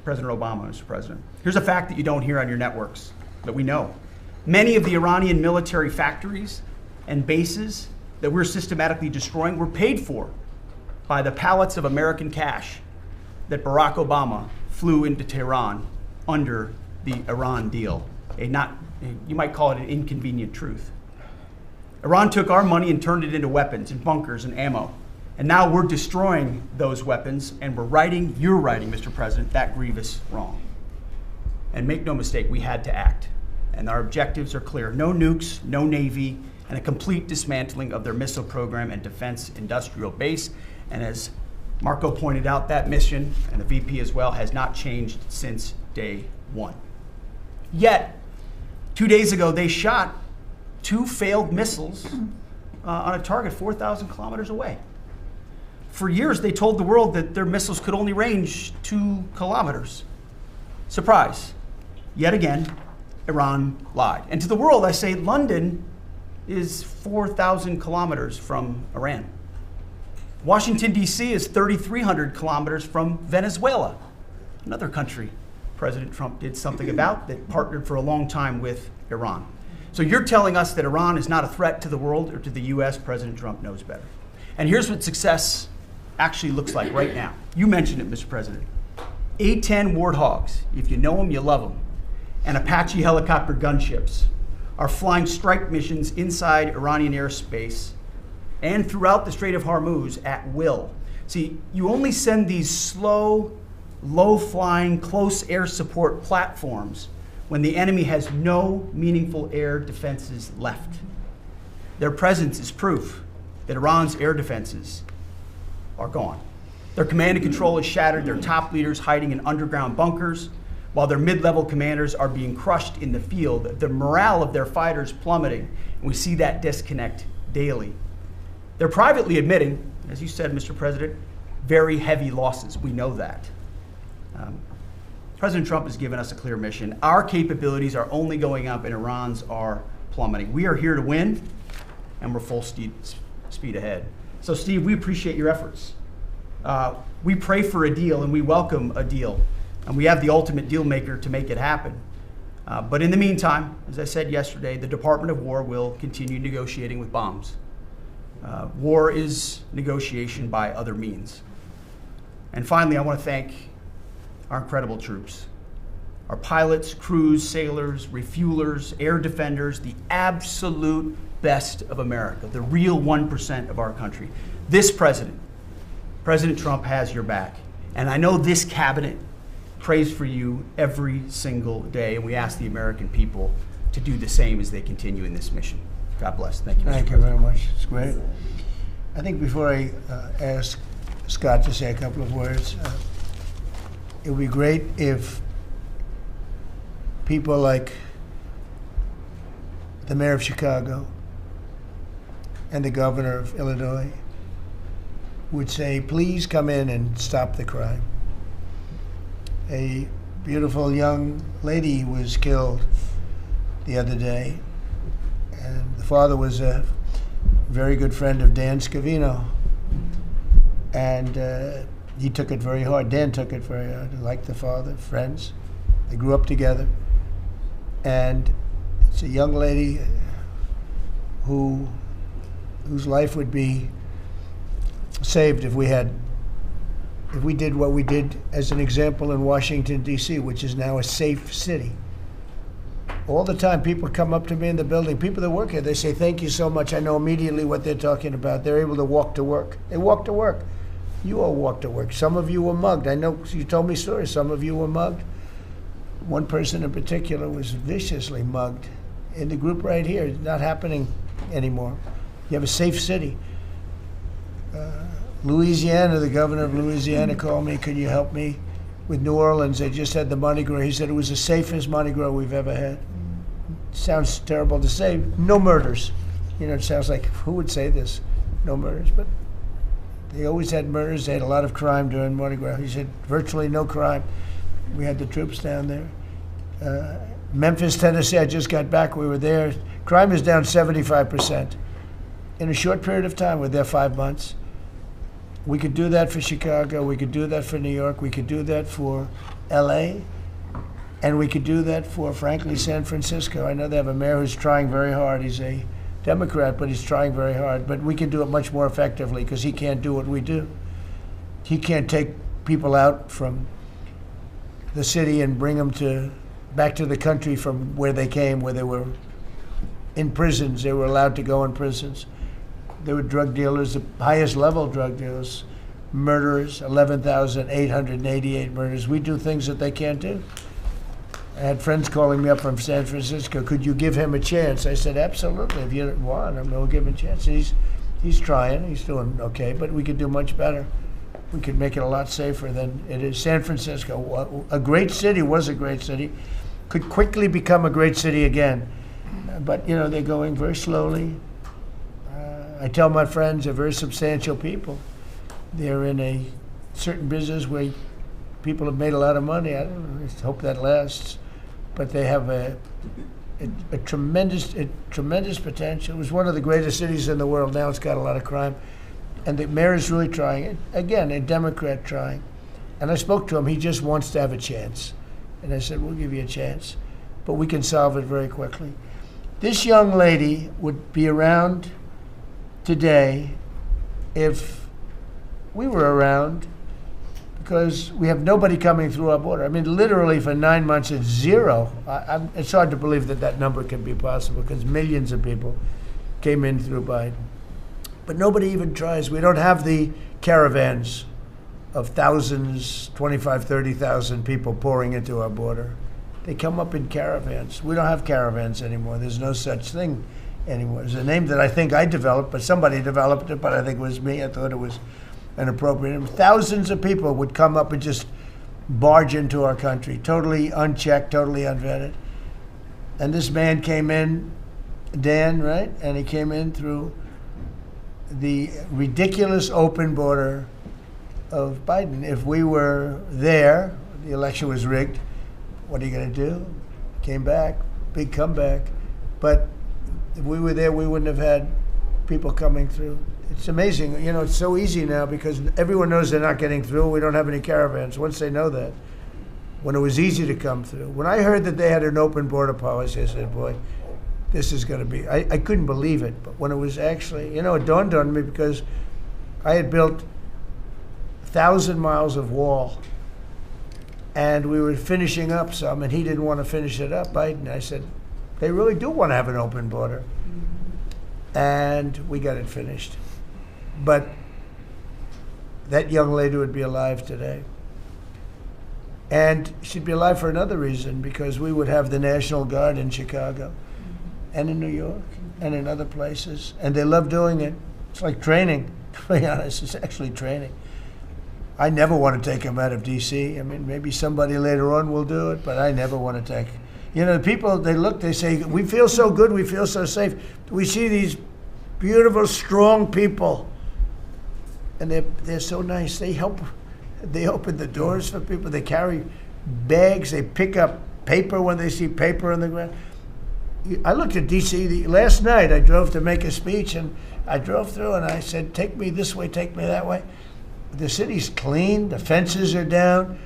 President Obama, Mr. President. Here's a fact that you don't hear on your networks, that we know. Many of the Iranian military factories and bases that we're systematically destroying were paid for by the pallets of American cash that Barack Obama flew into Tehran under the Iran deal. You might call it an inconvenient truth. Iran took our money and turned it into weapons and bunkers and ammo. And now we're destroying those weapons, and you're righting, Mr. President, that grievous wrong. And make no mistake, we had to act. And our objectives are clear. No nukes, no Navy, and a complete dismantling of their missile program and defense industrial base. And as Marco pointed out, that mission, and the VP as well, has not changed since day one. Yet, 2 days ago, they shot 2 failed missiles on a target 4,000 kilometers away. For years, they told the world that their missiles could only range 2 kilometers. Surprise. Yet again, Iran lied. And to the world, I say London is 4,000 kilometers from Iran. Washington, D.C. is 3,300 kilometers from Venezuela, another country President Trump did something about that partnered for a long time with Iran. So you're telling us that Iran is not a threat to the world or to the U.S. President Trump knows better. And here's what success actually looks like right now. You mentioned it, Mr. President. A-10 Warthogs, if you know them, you love them, and Apache helicopter gunships are flying strike missions inside Iranian airspace and throughout the Strait of Hormuz at will. See, you only send these slow, low-flying, close air support platforms when the enemy has no meaningful air defenses left. Their presence is proof that Iran's air defenses are gone. Their command and control is shattered, their top leaders hiding in underground bunkers, while their mid-level commanders are being crushed in the field. The morale of their fighters plummeting, and we see that disconnect daily. They're privately admitting, as you said, Mr. President, very heavy losses. We know that. President Trump has given us a clear mission. Our capabilities are only going up and Iran's are plummeting. We are here to win, and we're full speed ahead. So, Steve, we appreciate your efforts. We pray for a deal, and we welcome a deal. And we have the ultimate deal maker to make it happen. But in the meantime, as I said yesterday, the Department of War will continue negotiating with bombs. War is negotiation by other means. And finally, I want to thank our incredible troops, our pilots, crews, sailors, refuelers, air defenders, the absolute best of America, the real 1% of our country. This president, President Trump, has your back. And I know this cabinet prays for you every single day, and we ask the American people to do the same as they continue in this mission. God bless. Thank you, Mr. Thank you very much. It's great. I think before I ask Scott to say a couple of words, it would be great if people like the mayor of Chicago and the governor of Illinois would say, please come in and stop the crime. A beautiful young lady was killed the other day, and the father was a very good friend of Dan Scavino, and he took it very hard. Dan took it very hard, like the father, friends. They grew up together, and it's a young lady whose life would be saved if we did what we did as an example in Washington, D.C., which is now a safe city. All the time, people come up to me in the building, people that work here, they say, thank you so much. I know immediately what they're talking about. They're able to walk to work. They walk to work. You all walk to work. Some of you were mugged. I know you told me stories. Some of you were mugged. One person in particular was viciously mugged in the group right here. It's not happening anymore. You have a safe city. Louisiana, the governor of Louisiana called me, could you help me with New Orleans? They just had the Mardi Gras. He said it was the safest Mardi Gras we've ever had. Sounds terrible to say. No murders. You know, it sounds like, who would say this? No murders. But they always had murders. They had a lot of crime during Mardi Gras. He said virtually no crime. We had the troops down there. Memphis, Tennessee, I just got back. We were there. Crime is down 75%. in a short period of time. We're there 5 months. We could do that for Chicago. We could do that for New York. We could do that for LA. And we could do that for, frankly, San Francisco. I know they have a mayor who's trying very hard. He's a Democrat, but he's trying very hard. But we can do it much more effectively because he can't do what we do. He can't take people out from the city and bring them back to the country from where they came, where they were in prisons. They were allowed to go in prisons. They were drug dealers, the highest level drug dealers, murderers, 11,888 murders. We do things that they can't do. I had friends calling me up from San Francisco. Could you give him a chance? I said, absolutely. If you want him, we'll give him a chance. He's trying. He's doing okay, but we could do much better. We could make it a lot safer than it is. San Francisco, a great city, was a great city, could quickly become a great city again. But, you know, they're going very slowly. I tell my friends they're very substantial people. They're in a certain business where people have made a lot of money. I hope that lasts. But they have a tremendous potential. It was one of the greatest cities in the world. Now it's got a lot of crime. And the mayor is really trying. Again, a Democrat trying. And I spoke to him. He just wants to have a chance. And I said, we'll give you a chance. But we can solve it very quickly. This young lady would be around today if we were around, because we have nobody coming through our border. I mean, literally for 9 months, it's zero. It's hard to believe that that number can be possible because millions of people came in through Biden. But nobody even tries. We don't have the caravans of thousands, 25, 30,000 people pouring into our border. They come up in caravans. We don't have caravans anymore. There's no such thing anymore. It's a name that I think I developed, but somebody developed it, but I think it was me. I thought it was an appropriate name. Thousands of people would come up and just barge into our country, totally unchecked, totally unvetted. And this man came in, Dan, right? And he came in through the ridiculous open border of Biden. If we were there, the election was rigged, what are you going to do? Came back, big comeback. But if we were there, we wouldn't have had people coming through. It's amazing. You know, it's so easy now because everyone knows they're not getting through. We don't have any caravans. Once they know that, when it was easy to come through. When I heard that they had an open border policy, I said, boy, this is going to be, I couldn't believe it. But when it was actually, you know, it dawned on me because I had built 1,000 miles of wall and we were finishing up some and he didn't want to finish it up, Biden. I said, they really do want to have an open border. And we got it finished. But that young lady would be alive today. And she'd be alive for another reason, because we would have the National Guard in Chicago and in New York and in other places. And they love doing it. It's like training, to be honest. It's actually training. I never want to take them out of D.C. I mean, maybe somebody later on will do it, but I never want to take. You know, the people, they look, they say, we feel so good, we feel so safe. We see these beautiful, strong people, and they're so nice. They help, they open the doors for people. They carry bags. They pick up paper when they see paper on the ground. I looked at D.C. last night. I drove to make a speech, and I drove through, and I said, take me this way, take me that way. The city's clean. The fences are down.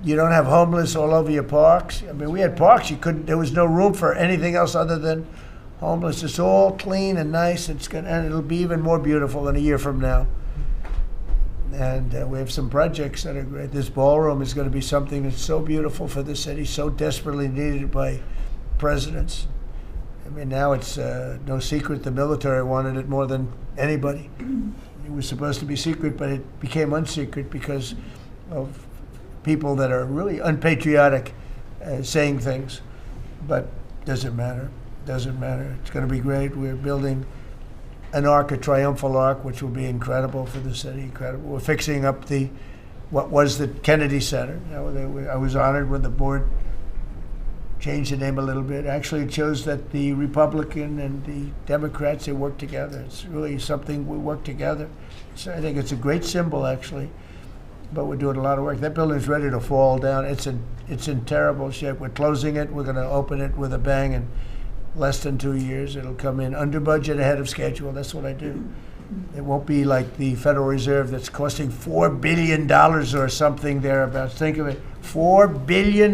You don't have homeless all over your parks. I mean, we had parks. There was no room for anything else other than homeless. It's all clean and nice. And it'll be even more beautiful in a year from now. And we have some projects that are great. This ballroom is going to be something that's so beautiful for the city, so desperately needed by presidents. I mean, now it's no secret the military wanted it more than anybody. It was supposed to be secret, but it became unsecret because of people that are really unpatriotic saying things. But doesn't matter. Doesn't matter. It's going to be great. We're building an arc, a triumphal arc, which will be incredible for the city. Incredible. We're fixing up what was the Kennedy Center. I was honored when the board changed the name a little bit. Actually, it shows that the Republican and the Democrats, they work together. It's really something we work together. So I think it's a great symbol, actually. But we're doing a lot of work. That building's ready to fall down. It's in terrible shape. We're closing it. We're going to open it with a bang, and less than 2 years. It'll come in under budget, ahead of schedule. That's what I do. It won't be like the Federal Reserve that's costing $4 billion or something thereabouts. Think of it, $4 billion.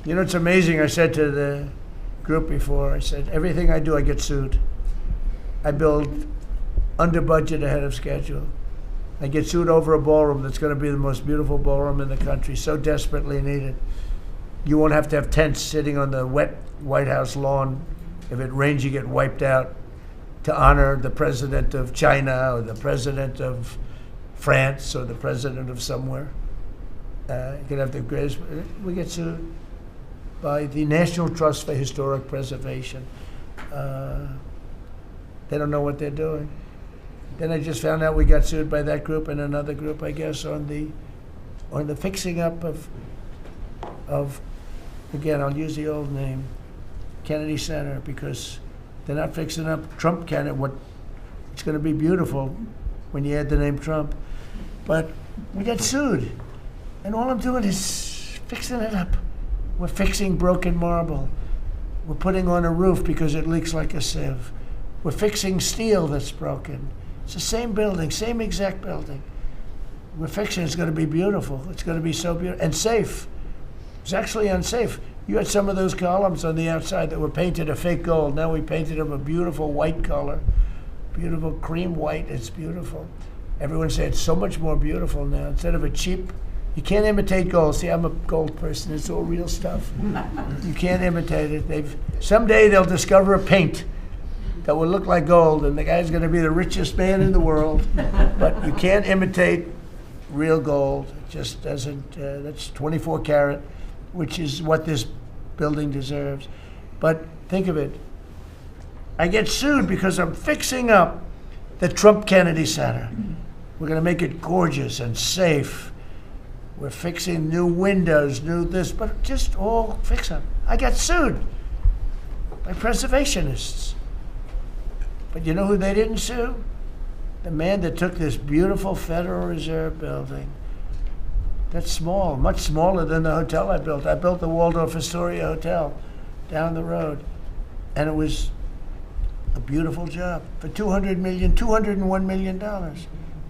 You know, it's amazing. I said to the group before, I said, everything I do, I get sued. I build under budget, ahead of schedule. I get sued over a ballroom that's going to be the most beautiful ballroom in the country, so desperately needed. You won't have to have tents sitting on the wet White House lawn. If it rains, you get wiped out, to honor the president of China or the president of France or the president of somewhere. You can have the greatest. We get sued by the National Trust for Historic Preservation. They don't know what they're doing. Then I just found out we got sued by that group and another group, I guess, on the fixing up of again, I'll use the old name, Kennedy Center, because they're not fixing up Trump Kennedy. It's going to be beautiful when you add the name Trump. But we got sued, and all I'm doing is fixing it up. We're fixing broken marble. We're putting on a roof because it leaks like a sieve. We're fixing steel that's broken. It's the same building, same exact building. We're fixing it. It's going to be beautiful. It's going to be so beautiful and safe. It's actually unsafe. You had some of those columns on the outside that were painted a fake gold. Now we painted them a beautiful white color, beautiful cream white. It's beautiful. Everyone said it's so much more beautiful now. Instead of a cheap, you can't imitate gold. See, I'm a gold person. It's all real stuff. You can't imitate it. Someday they'll discover a paint that will look like gold, and the guy's going to be the richest man in the world. But you can't imitate real gold. It just doesn't. That's 24 karat, which is what this building deserves. But think of it. I get sued because I'm fixing up the Trump Kennedy Center. We're going to make it gorgeous and safe. We're fixing new windows, new this, but just all fix up. I got sued by preservationists. But you know who they didn't sue? The man that took this beautiful Federal Reserve building. That's small, much smaller than the hotel I built. I built the Waldorf Astoria Hotel down the road. And it was a beautiful job for $201 million.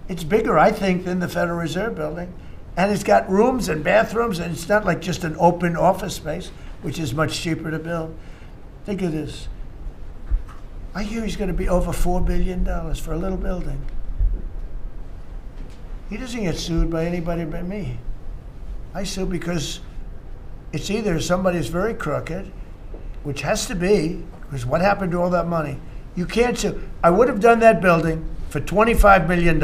It's bigger, I think, than the Federal Reserve building. And it's got rooms and bathrooms, and it's not like just an open office space, which is much cheaper to build. Think of this. I hear he's going to be over $4 billion for a little building. He doesn't get sued by anybody but me. I sue because it's either somebody's very crooked, which has to be, because what happened to all that money? You can't sue. I would have done that building for $25 million.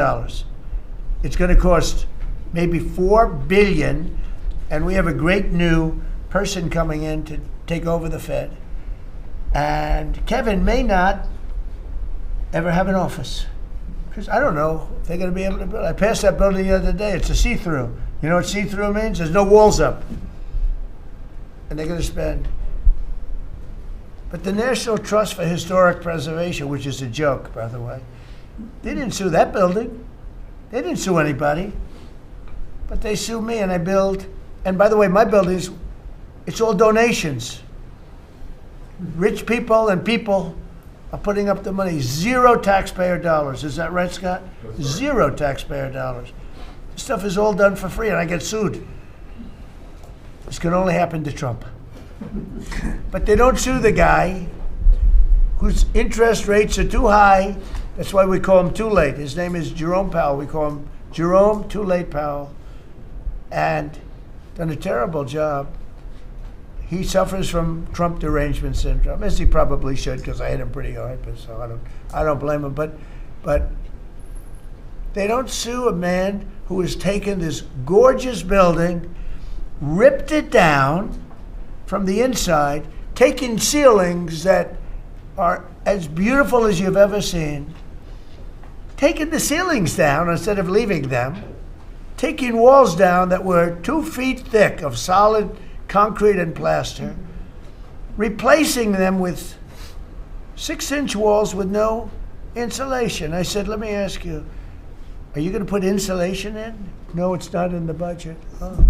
It's going to cost maybe $4 billion, and we have a great new person coming in to take over the Fed. And Kevin may not ever have an office. Because I don't know if they're going to be able to build. I passed that building the other day. It's a see-through. You know what see-through means? There's no walls up. And they're going to spend. But the National Trust for Historic Preservation, which is a joke, by the way, they didn't sue that building. They didn't sue anybody. But they sued me, and I build. And by the way, my buildings, it's all donations. Rich people and people are putting up the money. Zero taxpayer dollars. Is that right, Scott? Zero taxpayer dollars. This stuff is all done for free, and I get sued. This can only happen to Trump. But they don't sue the guy whose interest rates are too high. That's why we call him Too Late. His name is Jerome Powell. We call him Jerome Too Late Powell. And done a terrible job. He suffers from Trump derangement syndrome, as he probably should, because I hit him pretty hard. But so I don't blame him. But they don't sue a man who has taken this gorgeous building, ripped it down from the inside, taking ceilings that are as beautiful as you've ever seen, taking the ceilings down instead of leaving them, taking walls down that were 2 feet thick of solid concrete and plaster, replacing them with 6-inch walls with no insulation. I said, let me ask you, are you going to put insulation in? No, it's not in the budget. Oh.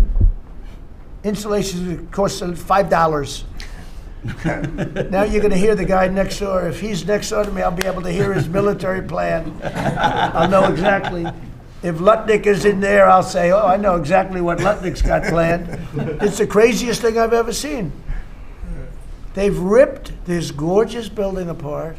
Insulation costs $5. Now you're going to hear the guy next door. If he's next door to me, I'll be able to hear his military plan. I'll know exactly. If Lutnick is in there, I'll say, oh, I know exactly what Lutnick's got planned. It's the craziest thing I've ever seen. They've ripped this gorgeous building apart,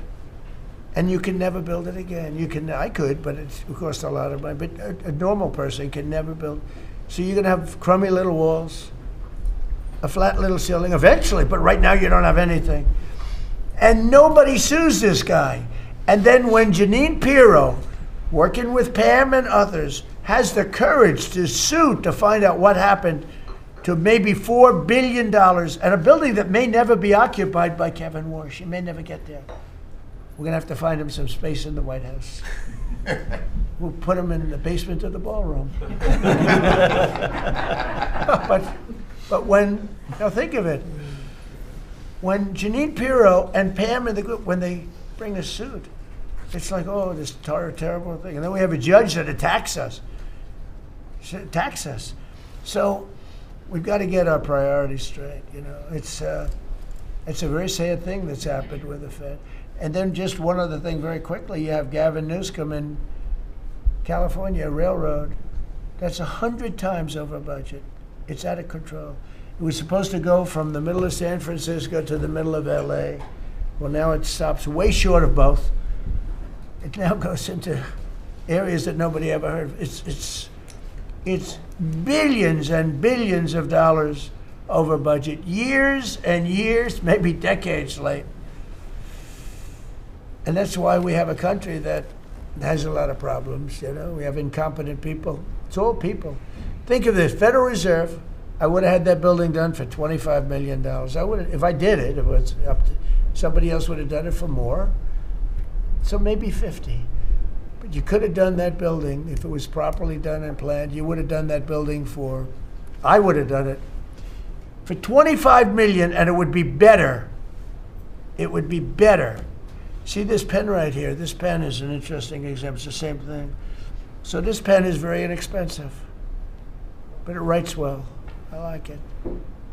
and you can never build it again. I could, but it costs a lot of money. But a normal person can never build. So you're going to have crummy little walls, a flat little ceiling eventually, but right now you don't have anything. And nobody sues this guy. And then when Jeanine Pirro, working with Pam and others, has the courage to sue to find out what happened to maybe $4 billion and a building that may never be occupied by Kevin Warsh. He may never get there. We're going to have to find him some space in the White House. We'll put him in the basement of the ballroom. But when, now think of it, when Jeanine Pirro and Pam and the group, when they bring a suit, it's like, oh, this terrible thing. And then we have a judge that attacks us. So we've got to get our priorities straight. You know, it's a very sad thing that's happened with the Fed. And then just one other thing very quickly, you have Gavin Newsom in California Railroad. That's 100 times over budget. It's out of control. It was supposed to go from the middle of San Francisco to the middle of LA. Well, now it stops way short of both. It now goes into areas that nobody ever heard of. It's billions and billions of dollars over budget, years and years, maybe decades late. And that's why we have a country that has a lot of problems. You know, we have incompetent people. It's all people. Think of this: Federal Reserve. I would have had that building done for $25 million. I would, if I did it, if it was up to somebody else would have done it for more. So maybe 50. But you could have done that building if it was properly done and planned. You would have done that building for, I would have done it for $25 million, and it would be better. It would be better. See this pen right here? This pen is an interesting example. It's the same thing. So this pen is very inexpensive, but it writes well. I like it.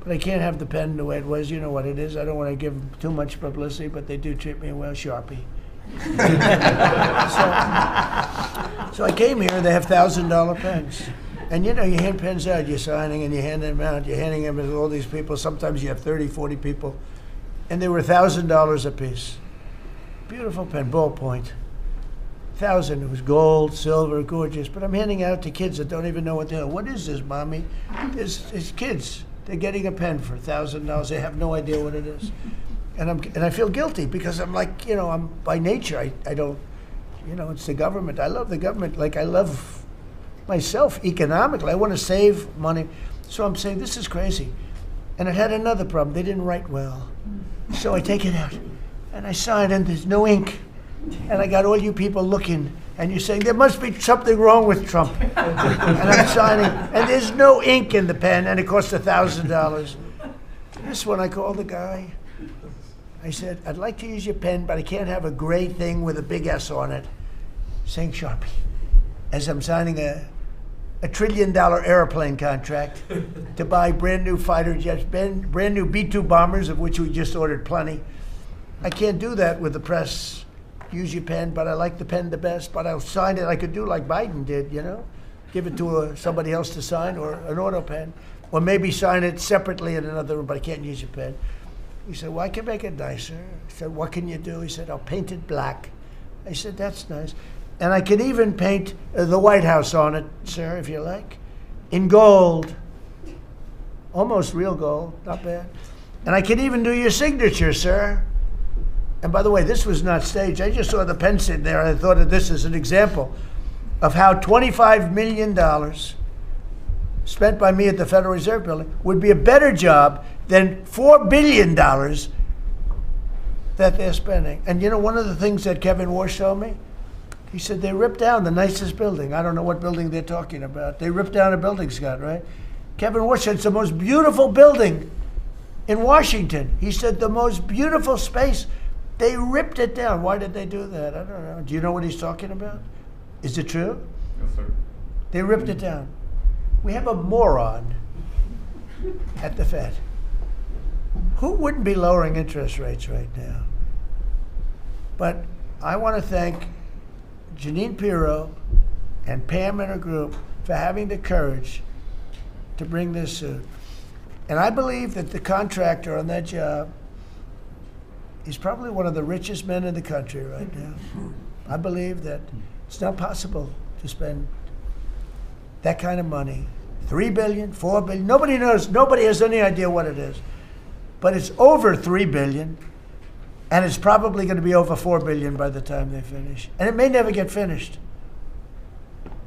But I can't have the pen the way it was. You know what it is. I don't want to give them too much publicity, but they do treat me well. Sharpie. So I came here, and they have $1,000 pens. And you know, you hand pens out, you're signing, and you hand them out. You're handing them to all these people. Sometimes you have 30, 40 people. And they were $1,000 a piece. Beautiful pen, ballpoint. 1,000. It was gold, silver, gorgeous. But I'm handing out to kids that don't even know what they're. What is this, Mommy? It's kids. They're getting a pen for $1,000. They have no idea what it is. And I feel guilty because I'm like, you know, I'm by nature, I don't, you know, it's the government. I love the government like I love myself economically. I want to save money. So I'm saying, this is crazy. And it had another problem. They didn't write well. So I take it out and I sign, and there's no ink. And I got all you people looking, and you're saying, there must be something wrong with Trump. And I'm signing, and there's no ink in the pen, and it costs $1,000. This one, I called the guy. I said, I'd like to use your pen, but I can't have a gray thing with a big S on it saying Sharpie. As I'm signing a $1 trillion airplane contract to buy brand new fighter jets, brand new B-2 bombers, of which we just ordered plenty. I can't do that with the press. Use your pen, but I like the pen the best, but I'll sign it. I could do like Biden did, you know? Give it to somebody else to sign, or an auto pen. Or maybe sign it separately in another room, but I can't use your pen. He said, well, I can make it nicer. I said, what can you do? He said, I'll paint it black. I said, that's nice. And I can even paint the White House on it, sir, if you like, in gold. Almost real gold, not bad. And I can even do your signature, sir. And by the way, this was not staged. I just saw the pen sitting there, and I thought of this as an example of how $25 million spent by me at the Federal Reserve Building would be a better job than $4 billion that they're spending. And you know, one of the things that Kevin Warsh told me, he said they ripped down the nicest building. I don't know what building they're talking about. They ripped down a building, Scott, right? Kevin Warsh said it's the most beautiful building in Washington. He said the most beautiful space. They ripped it down. Why did they do that? I don't know. Do you know what he's talking about? Is it true? Yes, sir. They ripped it down. We have a moron at the Fed. Who wouldn't be lowering interest rates right now? But I want to thank Janine Pirro and Pam and her group for having the courage to bring this suit. And I believe that the contractor on that job is probably one of the richest men in the country right now. I believe that it's not possible to spend that kind of money. 3 billion, 4 billion, nobody knows, nobody has any idea what it is. But it's over 3 billion, and it's probably going to be over 4 billion by the time they finish. And it may never get finished.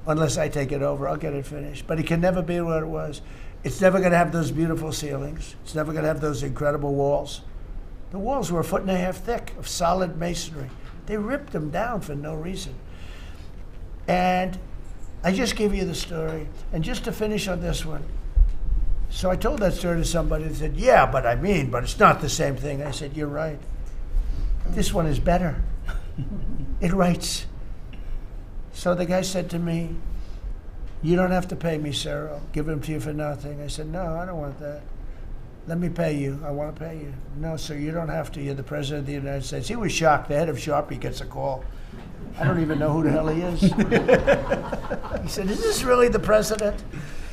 Unless I take it over, I'll get it finished. But it can never be what it was. It's never going to have those beautiful ceilings. It's never going to have those incredible walls. The walls were 1.5 feet thick of solid masonry. They ripped them down for no reason. And I just gave you the story. And just to finish on this one, so I told that story to somebody and said, yeah, but it's not the same thing. I said, you're right. This one is better. It writes. So the guy said to me, you don't have to pay me, sir. I'll give them to you for nothing. I said, no, I don't want that. Let me pay you. I want to pay you. No, sir, you don't have to. You're the President of the United States. He was shocked. The head of Sharpie gets a call. I don't even know who the hell he is. He said, is this really the President?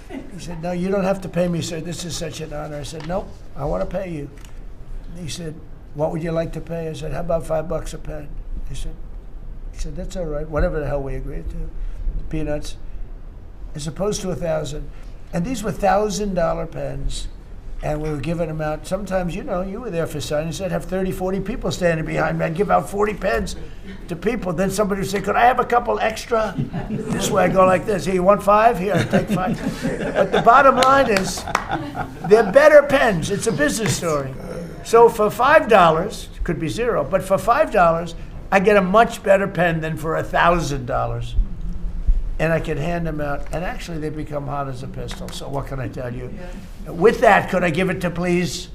He said, no, you don't have to pay me, sir. This is such an honor. I said, nope, I want to pay you. And he said, what would you like to pay? I said, how about $5 a pen? He said, that's all right, whatever the hell we agreed to. Peanuts. As opposed to 1,000. And these were $1,000 pens. And we were giving them out. Sometimes, you were there for signings. I'd have 30, 40 people standing behind me. I'd give out 40 pens to people. Then somebody would say, could I have a couple extra? This way I go like this. Here, you want 5? Here, I take 5. But the bottom line is, they're better pens. It's a business story. So for $5, could be 0, but for $5, I get a much better pen than for $1,000. And I can hand them out, and actually they become hot as a pistol, so what can I tell you? Yeah. With that, could I give it to, please,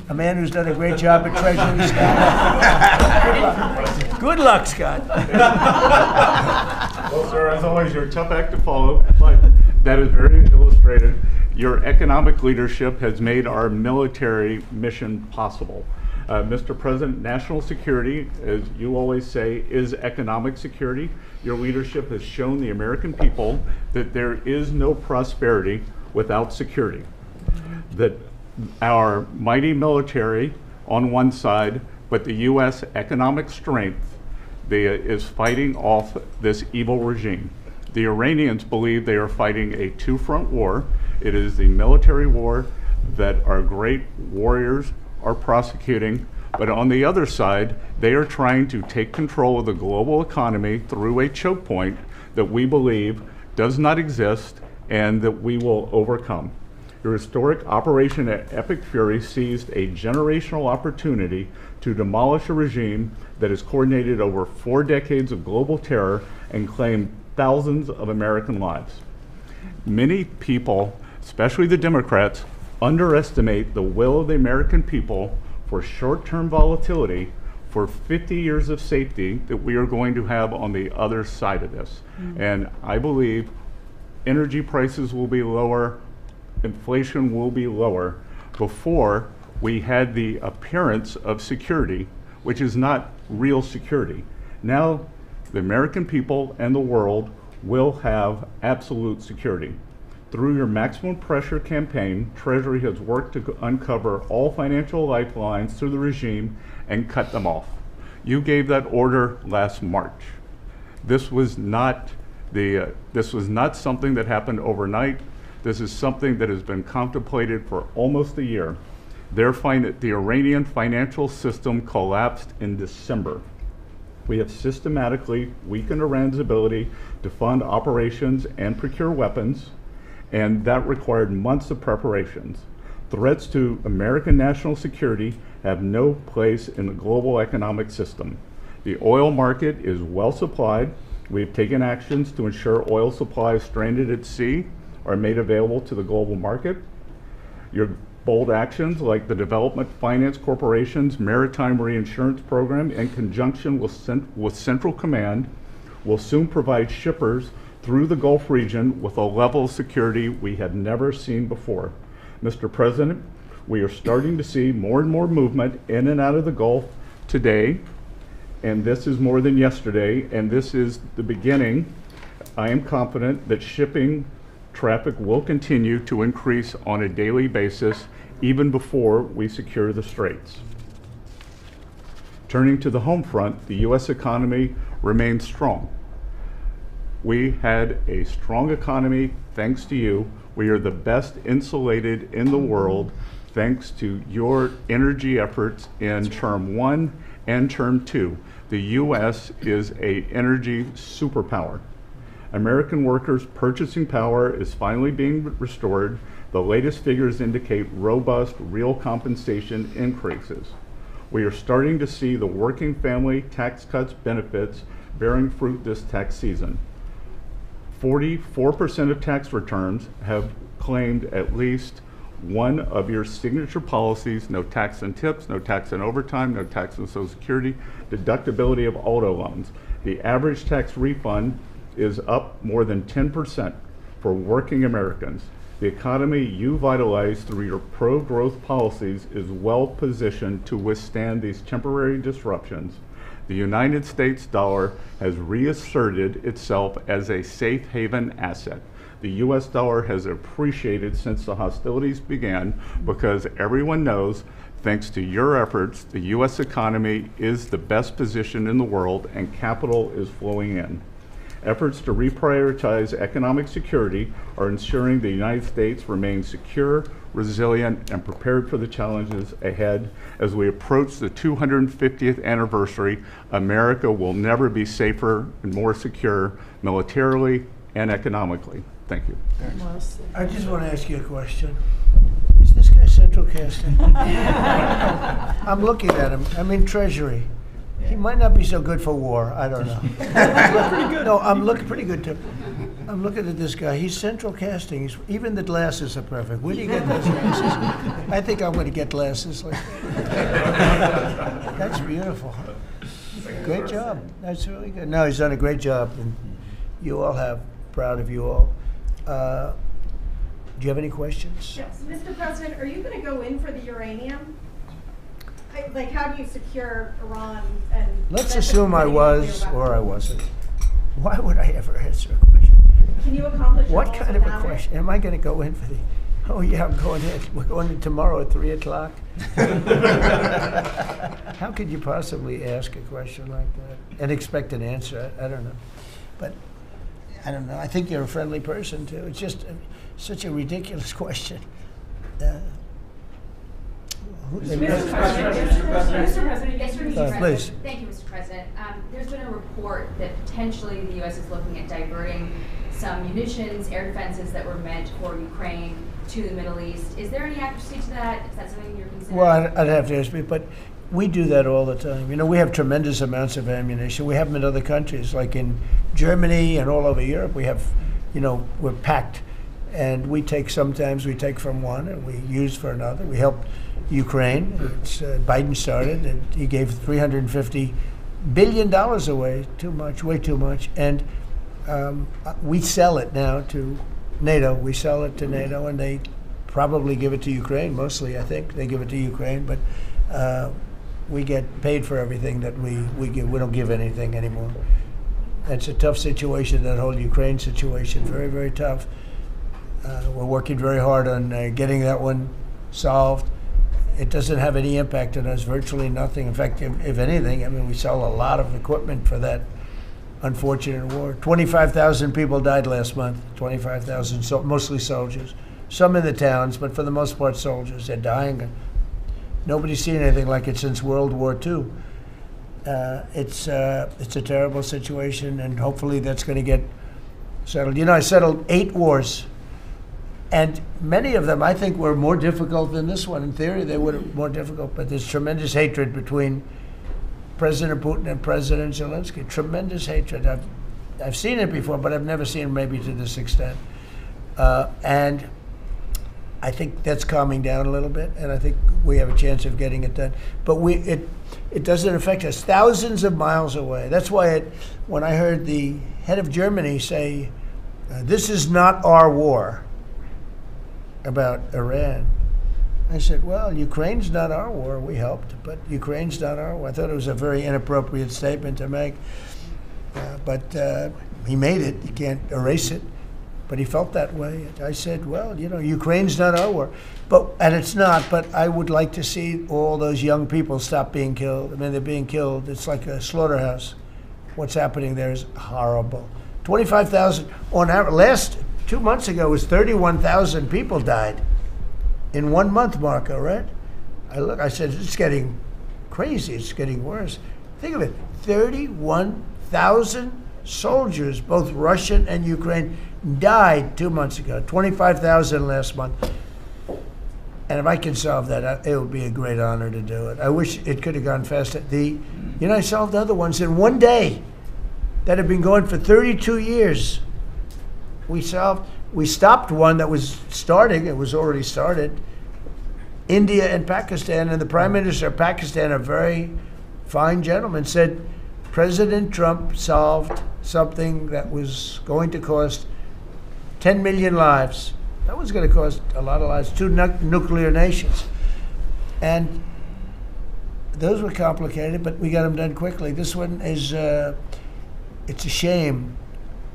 a man who's done a great job at Treasury, Scott? Good luck, Scott. Well, sir, as always, you're a tough act to follow, but that is very illustrated. Your economic leadership has made our military mission possible. Mr. President, national security, as you always say, is economic security. Your leadership has shown the American people that there is no prosperity without security. That our mighty military on one side, but the U.S. economic strength is fighting off this evil regime. The Iranians believe they are fighting a two-front war. It is the military war that our great warriors are prosecuting, but on the other side, they are trying to take control of the global economy through a choke point that we believe does not exist and that we will overcome. Your historic Operation Epic Fury seized a generational opportunity to demolish a regime that has coordinated over 4 decades of global terror and claimed thousands of American lives. Many people, especially the Democrats, underestimate the will of the American people for short-term volatility for 50 years of safety that we are going to have on the other side of this. And I believe energy prices will be lower, inflation will be lower before we had the appearance of security, which is not real security. Now, the American people and the world will have absolute security. Through your maximum pressure campaign, Treasury has worked to uncover all financial lifelines to the regime and cut them off. You gave that order last March. This was not something that happened overnight. This is something that has been contemplated for almost a year. The Iranian financial system collapsed in December. We have systematically weakened Iran's ability to fund operations and procure weapons, and that required months of preparations. Threats to American national security have no place in the global economic system. The oil market is well supplied. We've taken actions to ensure oil supplies stranded at sea are made available to the global market. Your bold actions like the Development Finance Corporation's Maritime Reinsurance Program in conjunction with Central Command will soon provide shippers through the Gulf region with a level of security we have never seen before. Mr. President, We are starting to see more and more movement in and out of the Gulf today, and this is more than yesterday, and this is the beginning. I am confident that shipping traffic will continue to increase on a daily basis even before we secure the straits. Turning to the home front, the U.S. economy remains strong. We had a strong economy thanks to you. We are the best insulated in the world thanks to your energy efforts in term 1 and term 2. The U.S. is an energy superpower. American workers' purchasing power is finally being restored. The latest figures indicate robust real compensation increases. We are starting to see the working family tax cuts benefits bearing fruit this tax season. 44% of tax returns have claimed at least one of your signature policies: no tax on tips, no tax on overtime, no tax on Social Security, deductibility of auto loans. The average tax refund is up more than 10% for working Americans. The economy you vitalized through your pro-growth policies is well positioned to withstand these temporary disruptions. The United States dollar has reasserted itself as a safe haven asset. The US dollar has appreciated since the hostilities began because everyone knows, thanks to your efforts, the US economy is the best position in the world and capital is flowing in. Efforts to reprioritize economic security are ensuring the United States remains secure, resilient, and prepared for the challenges ahead. As we approach the 250th anniversary, America will never be safer and more secure militarily and economically. Thank you. I just want to ask you a question. Is this guy central casting? I'm looking at him. I'm in Treasury. He might not be so good for war. I don't know. No, I'm looking pretty good too. I'm looking at this guy. He's central casting. Even the glasses are perfect. Where do you get those glasses? I think I'm going to get glasses like that. That's beautiful. Great job. That's really good. No, he's done a great job, and you all have. Proud of you all. Do you have any questions? Yes. Mr. President, are you going to go in for the uranium? Like, how do you secure Iran? And Let's assume I was or I wasn't. Why would I ever answer a question? Can you accomplish your What goals kind of a without it? question? Am I going to go in for the? Oh yeah, I'm going in. We're going in tomorrow at 3 o'clock. How could you possibly ask a question like that and expect an answer? I don't know. But I don't know. I think you're a friendly person too. It's just such a ridiculous question. Mr. President, yes, Mr. President. Please. Thank you, Mr. President. There's been a report that potentially the U.S. is looking at diverting some munitions, air defenses that were meant for Ukraine to the Middle East. Is there any accuracy to that? Is that something you're considering? Well, I'd have to ask you, but we do that all the time. You know, we have tremendous amounts of ammunition. We have them in other countries, like in Germany and all over Europe. We have, you know, we're packed. And sometimes we take from one and we use for another. We helped Ukraine. Biden started, and he gave $350 billion away. Too much, way too much. And we sell it now to NATO. We sell it to NATO, and they probably give it to Ukraine. Mostly, I think they give it to Ukraine. But we get paid for everything that we give. We don't give anything anymore. It's a tough situation. That whole Ukraine situation, very, very tough. We're working very hard on getting that one solved. It doesn't have any impact on us, virtually nothing. In fact, if anything, I mean, we sell a lot of equipment for that unfortunate war. 25,000 people died last month, 25,000, mostly soldiers. Some in the towns, but for the most part soldiers. They're dying. Nobody's seen anything like it since World War II. It's a terrible situation, and hopefully that's going to get settled. You know, I settled 8 wars. And many of them, I think, were more difficult than this one. In theory, they were more difficult, but there's tremendous hatred between President Putin and President Zelensky. Tremendous hatred. I've seen it before, but I've never seen it maybe to this extent. And I think that's calming down a little bit, and I think we have a chance of getting it done. But it doesn't affect us. Thousands of miles away. That's why when I heard the head of Germany say, this is not our war, about Iran, I said, well, Ukraine's not our war. We helped, but Ukraine's not our war. I thought it was a very inappropriate statement to make. But he made it. You can't erase it. But he felt that way. I said, well, Ukraine's not our war. And it's not, but I would like to see all those young people stop being killed. I mean, they're being killed. It's like a slaughterhouse. What's happening there is horrible. 25,000 on average. Last 2 months ago was 31,000 people died in 1 month, Marco, right? I said, it's getting crazy. It's getting worse. Think of it, 31,000 soldiers, both Russian and Ukraine, died 2 months ago, 25,000 last month. And if I can solve that, it would be a great honor to do it. I wish it could have gone faster. I solved other ones in 1 day that have been going for 32 years. We stopped one that was starting. It was already started. India and Pakistan, and the Prime Minister of Pakistan, a very fine gentleman, said President Trump solved something that was going to cost 10 million lives. That was going to cost a lot of lives, 2 nuclear nations. And those were complicated, but we got them done quickly. This one is, it's a shame.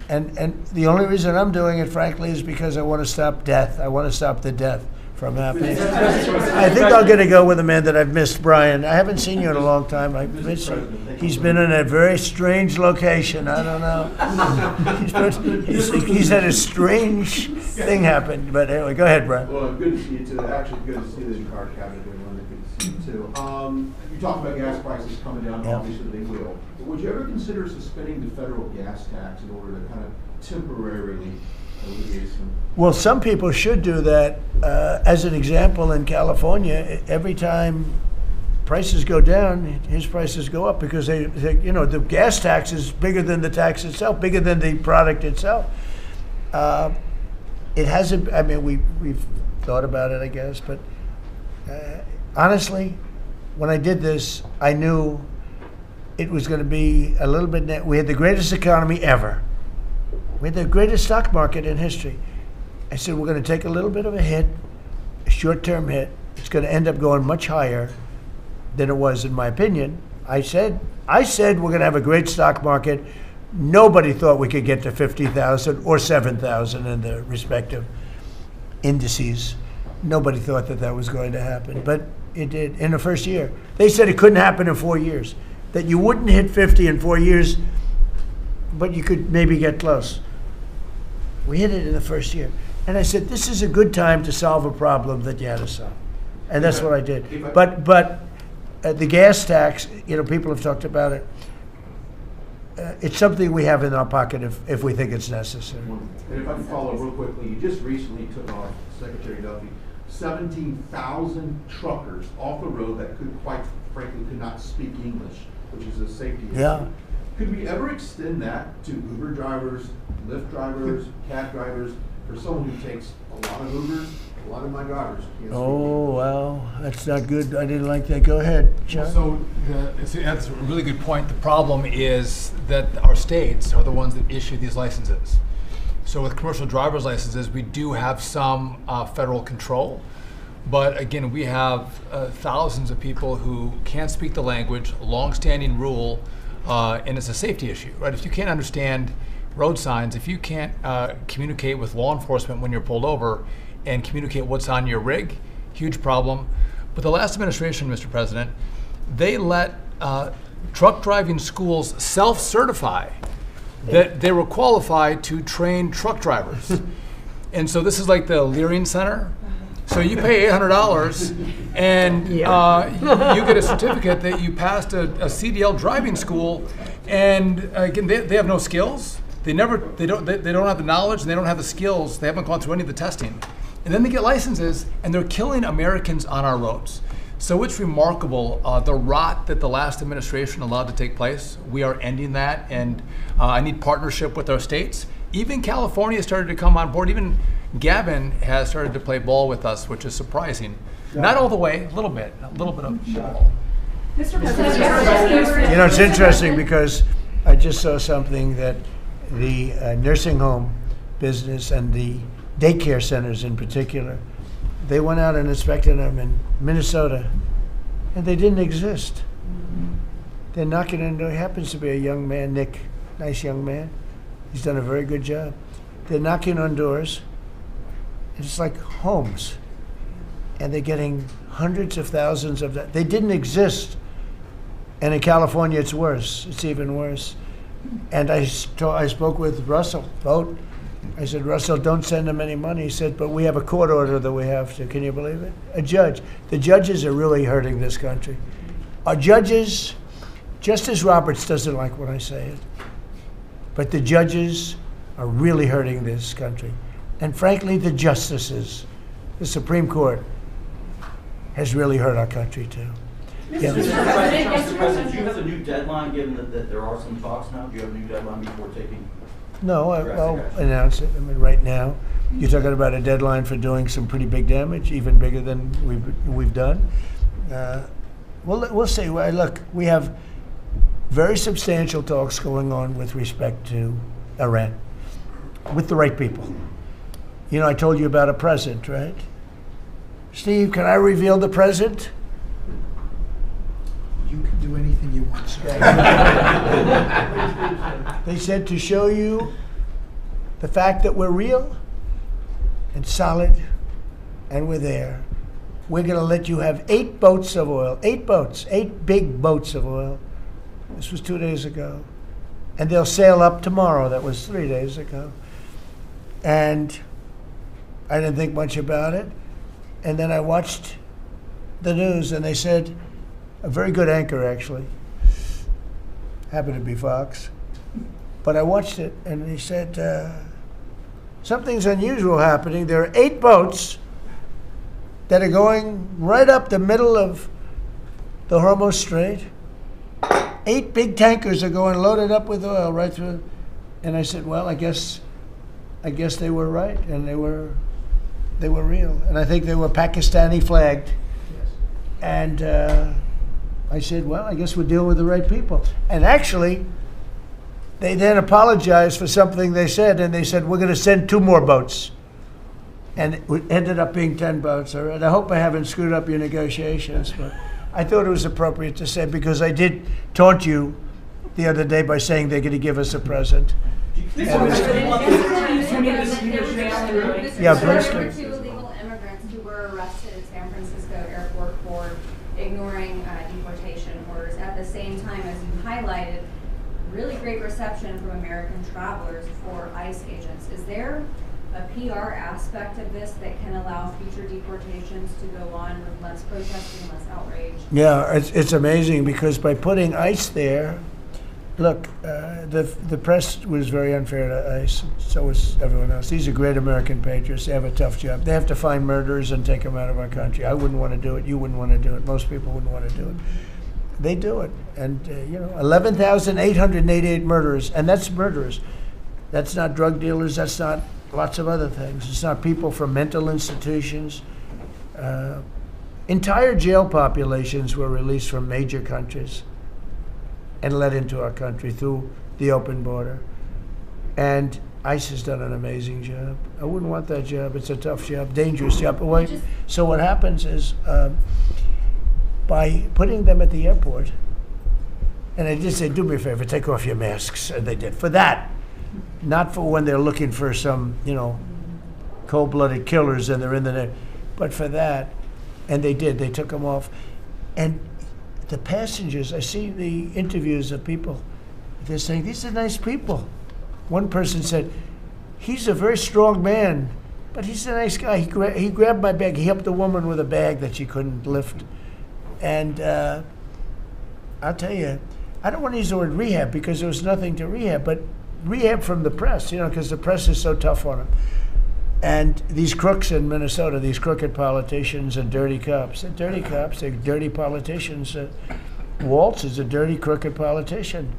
And the only reason I'm doing it, frankly, is because I want to stop death. I want to stop the death from happening. I think I'm going to go with a man that I've missed, Brian. I haven't seen you in a long time. I miss you. He's been in a very strange location. I don't know. He's had a strange thing happen. But anyway, go ahead, Brian. Well, good to see you too. Actually, good to see the new car cabinet doing one. Good to see you too. You talked about gas prices coming down. Yeah. Obviously, they will. But would you ever consider suspending the federal gas tax in order to kind of temporarily alleviate some? Well, some people should do that. As an example, in California, every time prices go down, his prices go up because the gas tax is bigger than the tax itself, bigger than the product itself. It hasn't. I mean, we've thought about it, I guess, but honestly, when I did this, I knew it was going to be a little bit. We had the greatest economy ever. We had the greatest stock market in history. I said, we're going to take a little bit of a hit, a short-term hit. It's going to end up going much higher than it was, in my opinion. I said we're going to have a great stock market. Nobody thought we could get to 50,000 or 7,000 in the respective indices. Nobody thought that was going to happen, but it did in the first year. They said it couldn't happen in 4 years, that you wouldn't hit 50 in 4 years, but you could maybe get close. We hit it in the first year. And I said, this is a good time to solve a problem that you had to solve. And that's what I did. But the gas tax, people have talked about it. It's something we have in our pocket if we think it's necessary. And if I can follow real quickly, you just recently took off, Secretary Duffy, 17,000 truckers off the road that quite frankly could not speak English, which is a safety issue. Yeah. Could we ever extend that to Uber drivers, Lyft drivers, cab drivers, for someone who takes a lot of Ubers? A lot of my drivers can't speak Oh, well, that's not good. I didn't like that. Go ahead, John. So that's a really good point. The problem is that our states are the ones that issue these licenses. So with commercial driver's licenses, we do have some federal control. But again, we have thousands of people who can't speak the language, long-standing rule, and it's a safety issue, right? If you can't understand road signs, if you can't communicate with law enforcement when you're pulled over and communicate what's on your rig, huge problem. But the last administration, Mr. President, they let truck driving schools self-certify that they were qualified to train truck drivers. And so this is like the Leering Center. So you pay $800 and you get a certificate that you passed a CDL driving school, and again, they have no skills. They don't have the knowledge, and they don't have the skills. They haven't gone through any of the testing. And then they get licenses, and they're killing Americans on our roads. So it's remarkable, the rot that the last administration allowed to take place. We are ending that, and I need partnership with our states. Even California started to come on board. Even Gavin has started to play ball with us, which is surprising. Not all the way, a little bit of ball. Mr. President, It's interesting because I just saw something that the nursing home business and the daycare centers in particular They went out and inspected them in Minnesota, and they didn't exist. They're knocking on the door. He happens to be a young man, Nick, nice young man. He's done a very good job. They're knocking on doors. It's like homes. And they're getting hundreds of thousands of that. They didn't exist. And in California, it's worse. It's even worse. And I spoke with Russell Vogt. I said, Russell, don't send them any money. He said, but we have a court order that we have to. Can you believe it? A judge. The judges are really hurting this country. Our judges, Justice Roberts doesn't like when I say it, but the judges are really hurting this country. And frankly, the justices, the Supreme Court, has really hurt our country too. Yeah. Mr. President, do you have a new deadline, given that there are some talks now? Do you have a new deadline before taking? No, I'll announce it. I mean, right now, you're talking about a deadline for doing some pretty big damage, even bigger than we've done. We'll see. Well, look, we have very substantial talks going on with respect to Iran, with the right people. You know, I told you about a present, right? Steve, can I reveal the present? You can do anything you want, sir. They said to show you the fact that we're real and solid and we're there. We're going to let you have 8 boats of oil, 8 boats, 8 big boats of oil. This was 2 days ago. And they'll sail up tomorrow. That was 3 days ago. And I didn't think much about it. And then I watched the news and they said, a very good anchor actually, happened to be Fox, but I watched it and he said, something's unusual happening. There are 8 boats that are going right up the middle of the Hormuz Strait. 8 big tankers are going loaded up with oil right through. And I said, well, I guess they were right, and they were real. And I think they were Pakistani flagged. Yes. And I said, well, I guess we're dealing with the right people. And actually, they then apologized for something they said, and they said, we're going to send 2 more boats. And it ended up being 10 boats. All right. I hope I haven't screwed up your negotiations, but I thought it was appropriate to say, because I did taunt you the other day by saying they're going to give us a present. There were 2 illegal immigrants who were arrested at San Francisco airport for ignoring deportation orders. At the same time, as you highlighted, really great reception from American travelers for ICE agents. Is there a PR aspect of this that can allow future deportations to go on with less protesting, less outrage? Yeah, it's amazing, because by putting ICE there, look, the press was very unfair to ICE. So was everyone else. These are great American patriots. They have a tough job. They have to find murderers and take them out of our country. I wouldn't want to do it. You wouldn't want to do it. Most people wouldn't want to do it. They do it. And, 11,888 murderers. And that's murderers. That's not drug dealers. That's not lots of other things. It's not people from mental institutions. Entire jail populations were released from major countries and let into our country through the open border. And ICE has done an amazing job. I wouldn't want that job. It's a tough job, dangerous job. So what happens is, by putting them at the airport, and I did say, do me a favor, take off your masks, and they did. For that, not for when they're looking for some, cold-blooded killers and they're in the net, but for that, and they did. They took them off. And the passengers, I see the interviews of people, they're saying, these are nice people. One person said, he's a very strong man, but he's a nice guy. He grabbed my bag. He helped a woman with a bag that she couldn't lift. And I'll tell you, I don't want to use the word rehab because there was nothing to rehab, but rehab from the press, because the press is so tough on them. And these crooks in Minnesota, these crooked politicians and dirty cops. They're dirty cops, they're dirty politicians. Waltz is a dirty, crooked politician.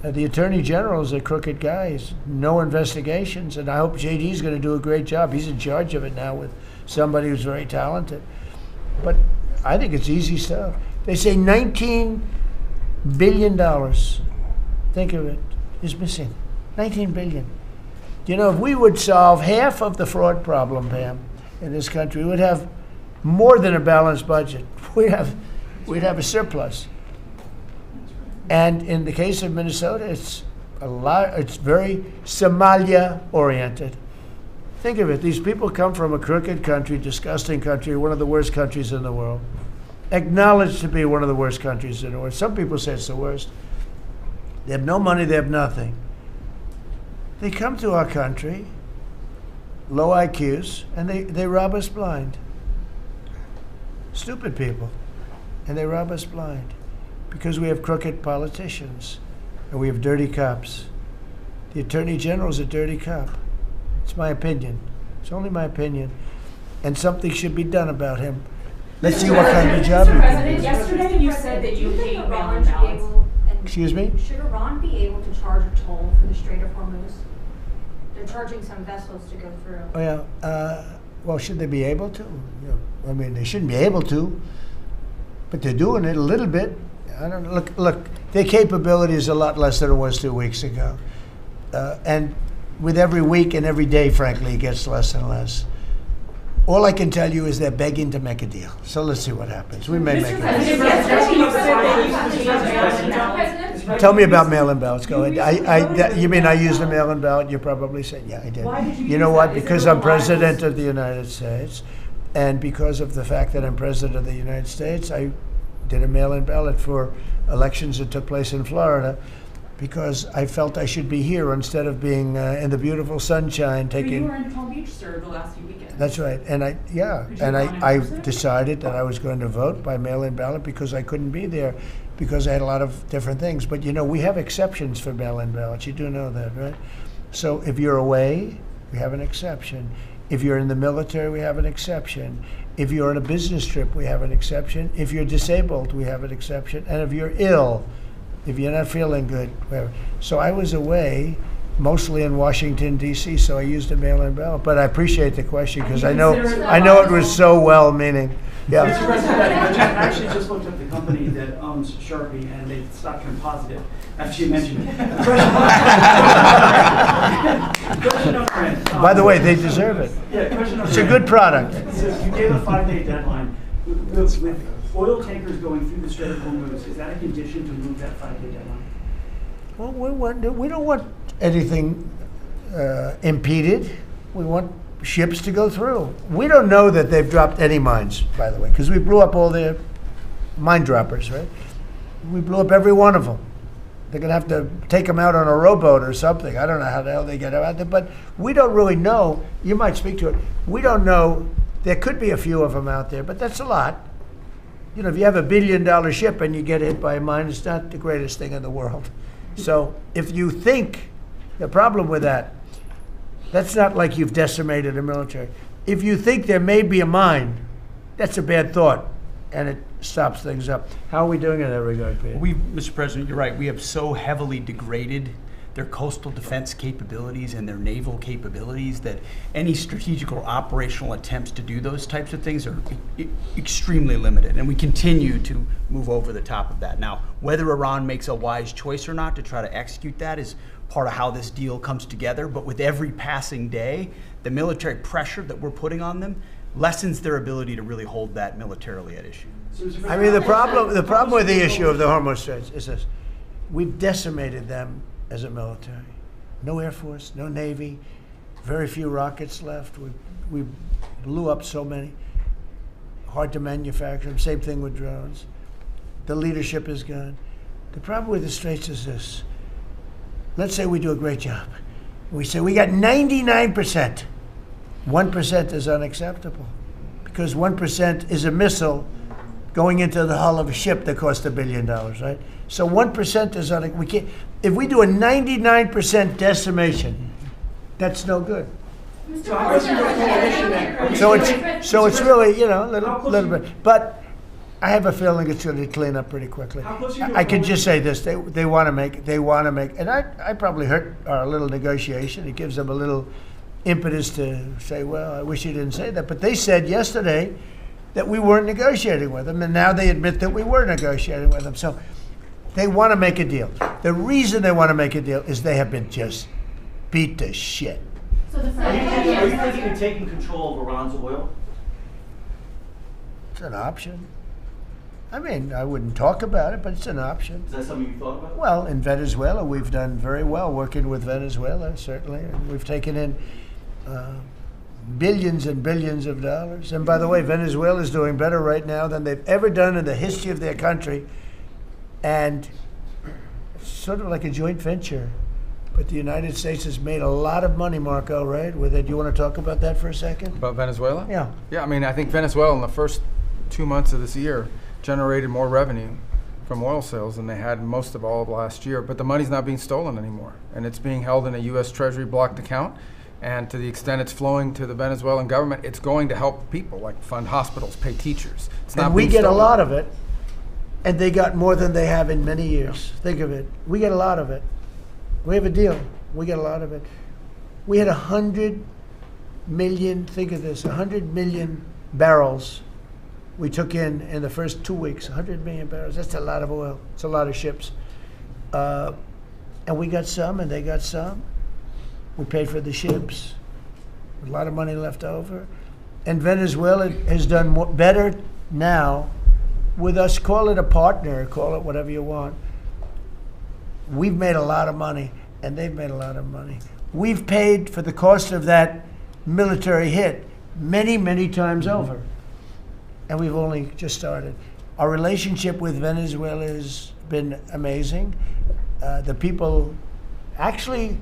The Attorney General is a crooked guy. He's no investigations, and I hope JD's going to do a great job. He's in charge of it now with somebody who's very talented. But I think it's easy stuff. They say $19 billion, think of it, is missing. $19 billion. If we would solve half of the fraud problem, Pam, in this country, we would have more than a balanced budget. We'd have a surplus. And in the case of Minnesota, it's very Somalia oriented. Think of it, these people come from a crooked country, disgusting country, one of the worst countries in the world. Acknowledged to be one of the worst countries in the world. Some people say it's the worst. They have no money, they have nothing. They come to our country, low IQs, and they rob us blind. Stupid people. And they rob us blind because we have crooked politicians and we have dirty cops. The Attorney General's a dirty cop. It's my opinion. It's only my opinion. And something should be done about him. Let's see what kind of a job he Mr. can President, do. yesterday you said that you hate mail-in ballots. Excuse me? Should Iran be able to charge a toll for the Strait of Hormuz? They're charging some vessels to go through. Oh, yeah. Well, should they be able to? I mean, they shouldn't be able to, but they're doing it a little bit. I don't know. Look, their capability is a lot less than it was 2 weeks ago. And with every week and every day, frankly, it gets less and less. All I can tell you is they're begging to make a deal. So let's see what happens. We may make a deal. Tell me about mail-in ballots. Go ahead. You mean I used a mail-in ballot? You probably said, yeah, I did. You know what? Because I'm president of the United States, and because of the fact that I'm president of the United States, I did a mail-in ballot for elections that took place in Florida, because I felt I should be here instead of being in the beautiful sunshine taking. You were in Palm Beach, sir, the last few weekends. That's right, and I decided that I was going to vote by mail-in ballot because I couldn't be there, because I had a lot of different things. But you know, we have exceptions for mail-in ballots. You do know that, right? So if you're away, we have an exception. If you're in the military, we have an exception. If you're on a business trip, we have an exception. If you're disabled, we have an exception. And if you're ill, if you're not feeling good, whatever. So I was away, mostly in Washington, D.C., so I used a mail-in ballot. But I appreciate the question because I know it was so well-meaning. Yeah. Mr. President, I actually just looked up the company that owns Sharpie, and they stock turned positive after you mentioned it. Question number one. By the way, they deserve it. Yeah, question number It's a good product. So you gave a 5-day deadline. With oil tankers going through the Strait of Hormuz, is that a condition to move that 5-day deadline? Well, we don't want anything impeded. We want ships to go through. We don't know that they've dropped any mines, by the way, because we blew up all their mine droppers, right? We blew up every one of them. They're going to have to take them out on a rowboat or something. I don't know how the hell they get out there, but we don't really know. You might speak to it. We don't know. There could be a few of them out there, but that's a lot. You know, if you have $1 billion ship and you get hit by a mine, it's not the greatest thing in the world. So if you think, the problem with that's not like you've decimated a military. If you think there may be a mine, that's a bad thought, and it stops things up. How are we doing in that regard, Peter? Mr. President, you're right. We have so heavily degraded their coastal defense capabilities and their naval capabilities that any strategic or operational attempts to do those types of things are extremely limited, and we continue to move over the top of that. Now, whether Iran makes a wise choice or not to try to execute that is part of how this deal comes together, but with every passing day, the military pressure that we're putting on them lessens their ability to really hold that militarily at issue. I mean, the problem with the issue of the Hormuz Straits is this: we've decimated them as a military. No Air Force, no Navy, very few rockets left. We blew up so many. Hard to manufacture them. Same thing with drones. The leadership is gone. The problem with the Straits is this: let's say we do a great job. We say we got 99%. 1% is unacceptable, because 1% is a missile going into the hull of a ship that cost $1 billion, right? So 1% is we can't. If we do a 99% decimation, that's no good. So it's really, you know, a little bit. But I have a feeling it's going to clean up pretty quickly. I could just say this: they want to make, and I probably hurt our little negotiation. It gives them a little impetus to say, well, I wish you didn't say that. But they said yesterday that we weren't negotiating with them, and now they admit that we were negotiating with them. So they want to make a deal. The reason they want to make a deal is they have been just beat to shit. So are you thinking of taking control of Iran's oil? It's an option. I mean, I wouldn't talk about it, but it's an option. Is that something you thought about? Well, in Venezuela, we've done very well working with Venezuela, certainly. And we've taken in billions and billions of dollars. And by the way, Venezuela is doing better right now than they've ever done in the history of their country. And it's sort of like a joint venture. But the United States has made a lot of money, Marco, right? With it. Do you want to talk about that for a second? About Venezuela? Yeah. Yeah, I mean, I think Venezuela in the first 2 months of this year generated more revenue from oil sales than they had most of all of last year. But the money's not being stolen anymore. And it's being held in a U.S. Treasury blocked account. And to the extent it's flowing to the Venezuelan government, it's going to help people, like fund hospitals, pay teachers. It's not And we being get a stolen. lot of it. And they got more than they have in many years. Think of it. We get a lot of it. We have a deal. We get a lot of it. We had 100 million, think of this, 100 million barrels we took in the first 2 weeks. 100 million barrels. That's a lot of oil. It's a lot of ships. And we got some and they got some. We paid for the ships. A lot of money left over. And Venezuela has done better now with us. Call it a partner, call it whatever you want. We've made a lot of money, and they've made a lot of money. We've paid for the cost of that military hit many, many times over. And we've only just started. Our relationship with Venezuela has been amazing. The people, actually,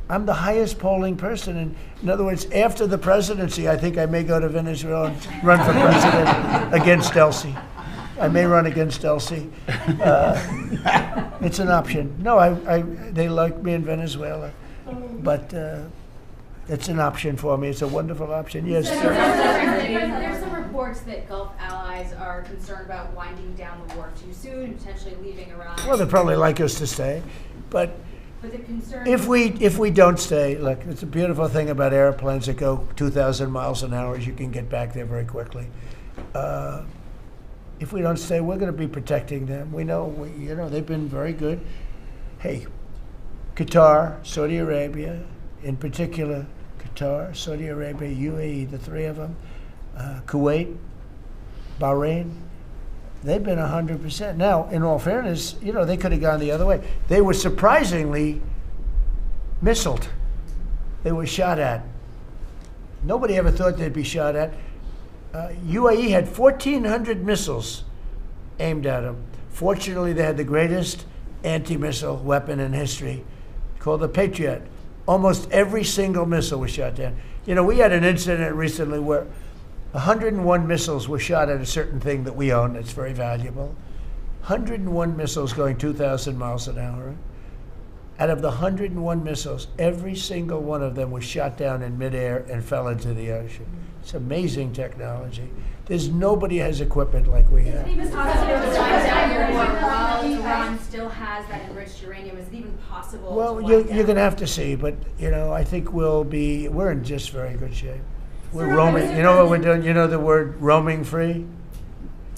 I'm the highest polling person. In other words, after the presidency, I think I may go to Venezuela and run for president against Delcy. I may run against Delcy. It's an option. No, they like me in Venezuela, but it's an option for me. It's a wonderful option. Yes. There's some reports that Gulf allies are concerned about winding down the war too soon and potentially leaving Iran. Well, they'd probably like us to stay, but the concern if we don't stay, look, it's a beautiful thing about airplanes that go 2,000 miles an hour is you can get back there very quickly. If we don't stay, we're going to be protecting them. We know, they've been very good. Hey, Qatar, Saudi Arabia, in particular, Qatar, Saudi Arabia, UAE, the three of them, Kuwait, Bahrain, they've been 100%. Now, in all fairness, they could have gone the other way. They were surprisingly missiled. They were shot at. Nobody ever thought they'd be shot at. UAE had 1,400 missiles aimed at them. Fortunately, they had the greatest anti-missile weapon in history, called the Patriot. Almost every single missile was shot down. We had an incident recently where 101 missiles were shot at a certain thing that we own that's very valuable. 101 missiles going 2,000 miles an hour. Out of the 101 missiles, every single one of them was shot down in midair and fell into the ocean. It's amazing technology. There's nobody has equipment like we have. Iran still has that enriched uranium. Is it even possible? Well, you're going to have to see, but I think we're in just very good shape. We're roaming. You know what we're doing? You know the word roaming free?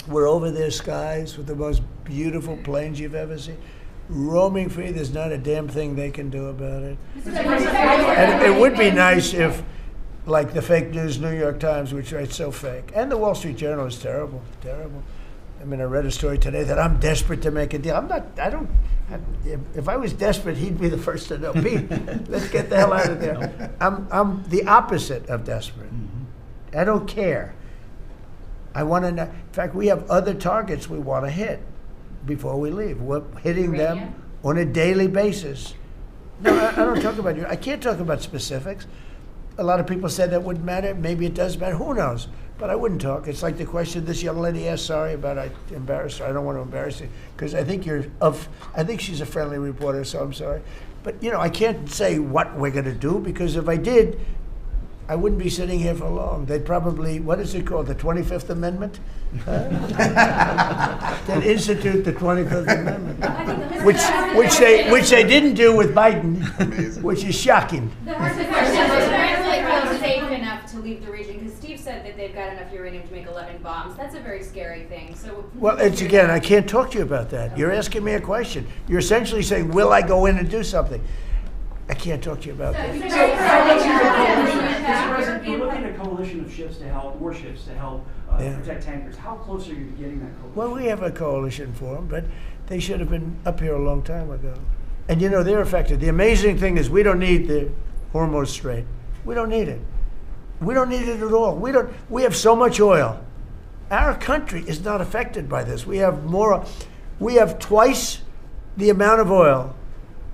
We're over their skies with the most beautiful planes you've ever seen. Roaming free, there's not a damn thing they can do about it. And it would be nice if, like the fake news New York Times, which writes so fake, and the Wall Street Journal is terrible, terrible. I mean, I read a story today that I'm desperate to make a deal. If I was desperate, he'd be the first to know. Pete, let's get the hell out of there. I'm the opposite of desperate. I don't care. I want to know. In fact, we have other targets we want to hit before we leave. We're hitting them on a daily basis. No, I don't talk about you. I can't talk about specifics. A lot of people said that wouldn't matter. Maybe it does matter. Who knows? But I wouldn't talk. It's like the question this young lady asked. Sorry about I embarrassed her. I don't want to embarrass you because I think I think she's a friendly reporter, so I'm sorry. But I can't say what we're going to do because if I did, I wouldn't be sitting here for long. They'd probably, what is it called, the 25th Amendment? They'd institute the 25th Amendment, which they didn't do with Biden, which is shocking. Safe enough to leave the region because Steve said that they've got enough uranium to make 11 bombs. That's a very scary thing. So well, it's again, I can't talk to you about that. You're asking me a question. You're essentially saying, will I go in and do something? I can't talk to you about that. We're looking at a coalition of ships to help, warships to help Yeah. protect tankers. How close are you to getting that coalition? Well, we have a coalition for them, but they should have been up here a long time ago. And they're affected. The amazing thing is we don't need the Hormuz Strait. We don't need it. We don't need it at all. We have so much oil. Our country is not affected by this. We have twice the amount of oil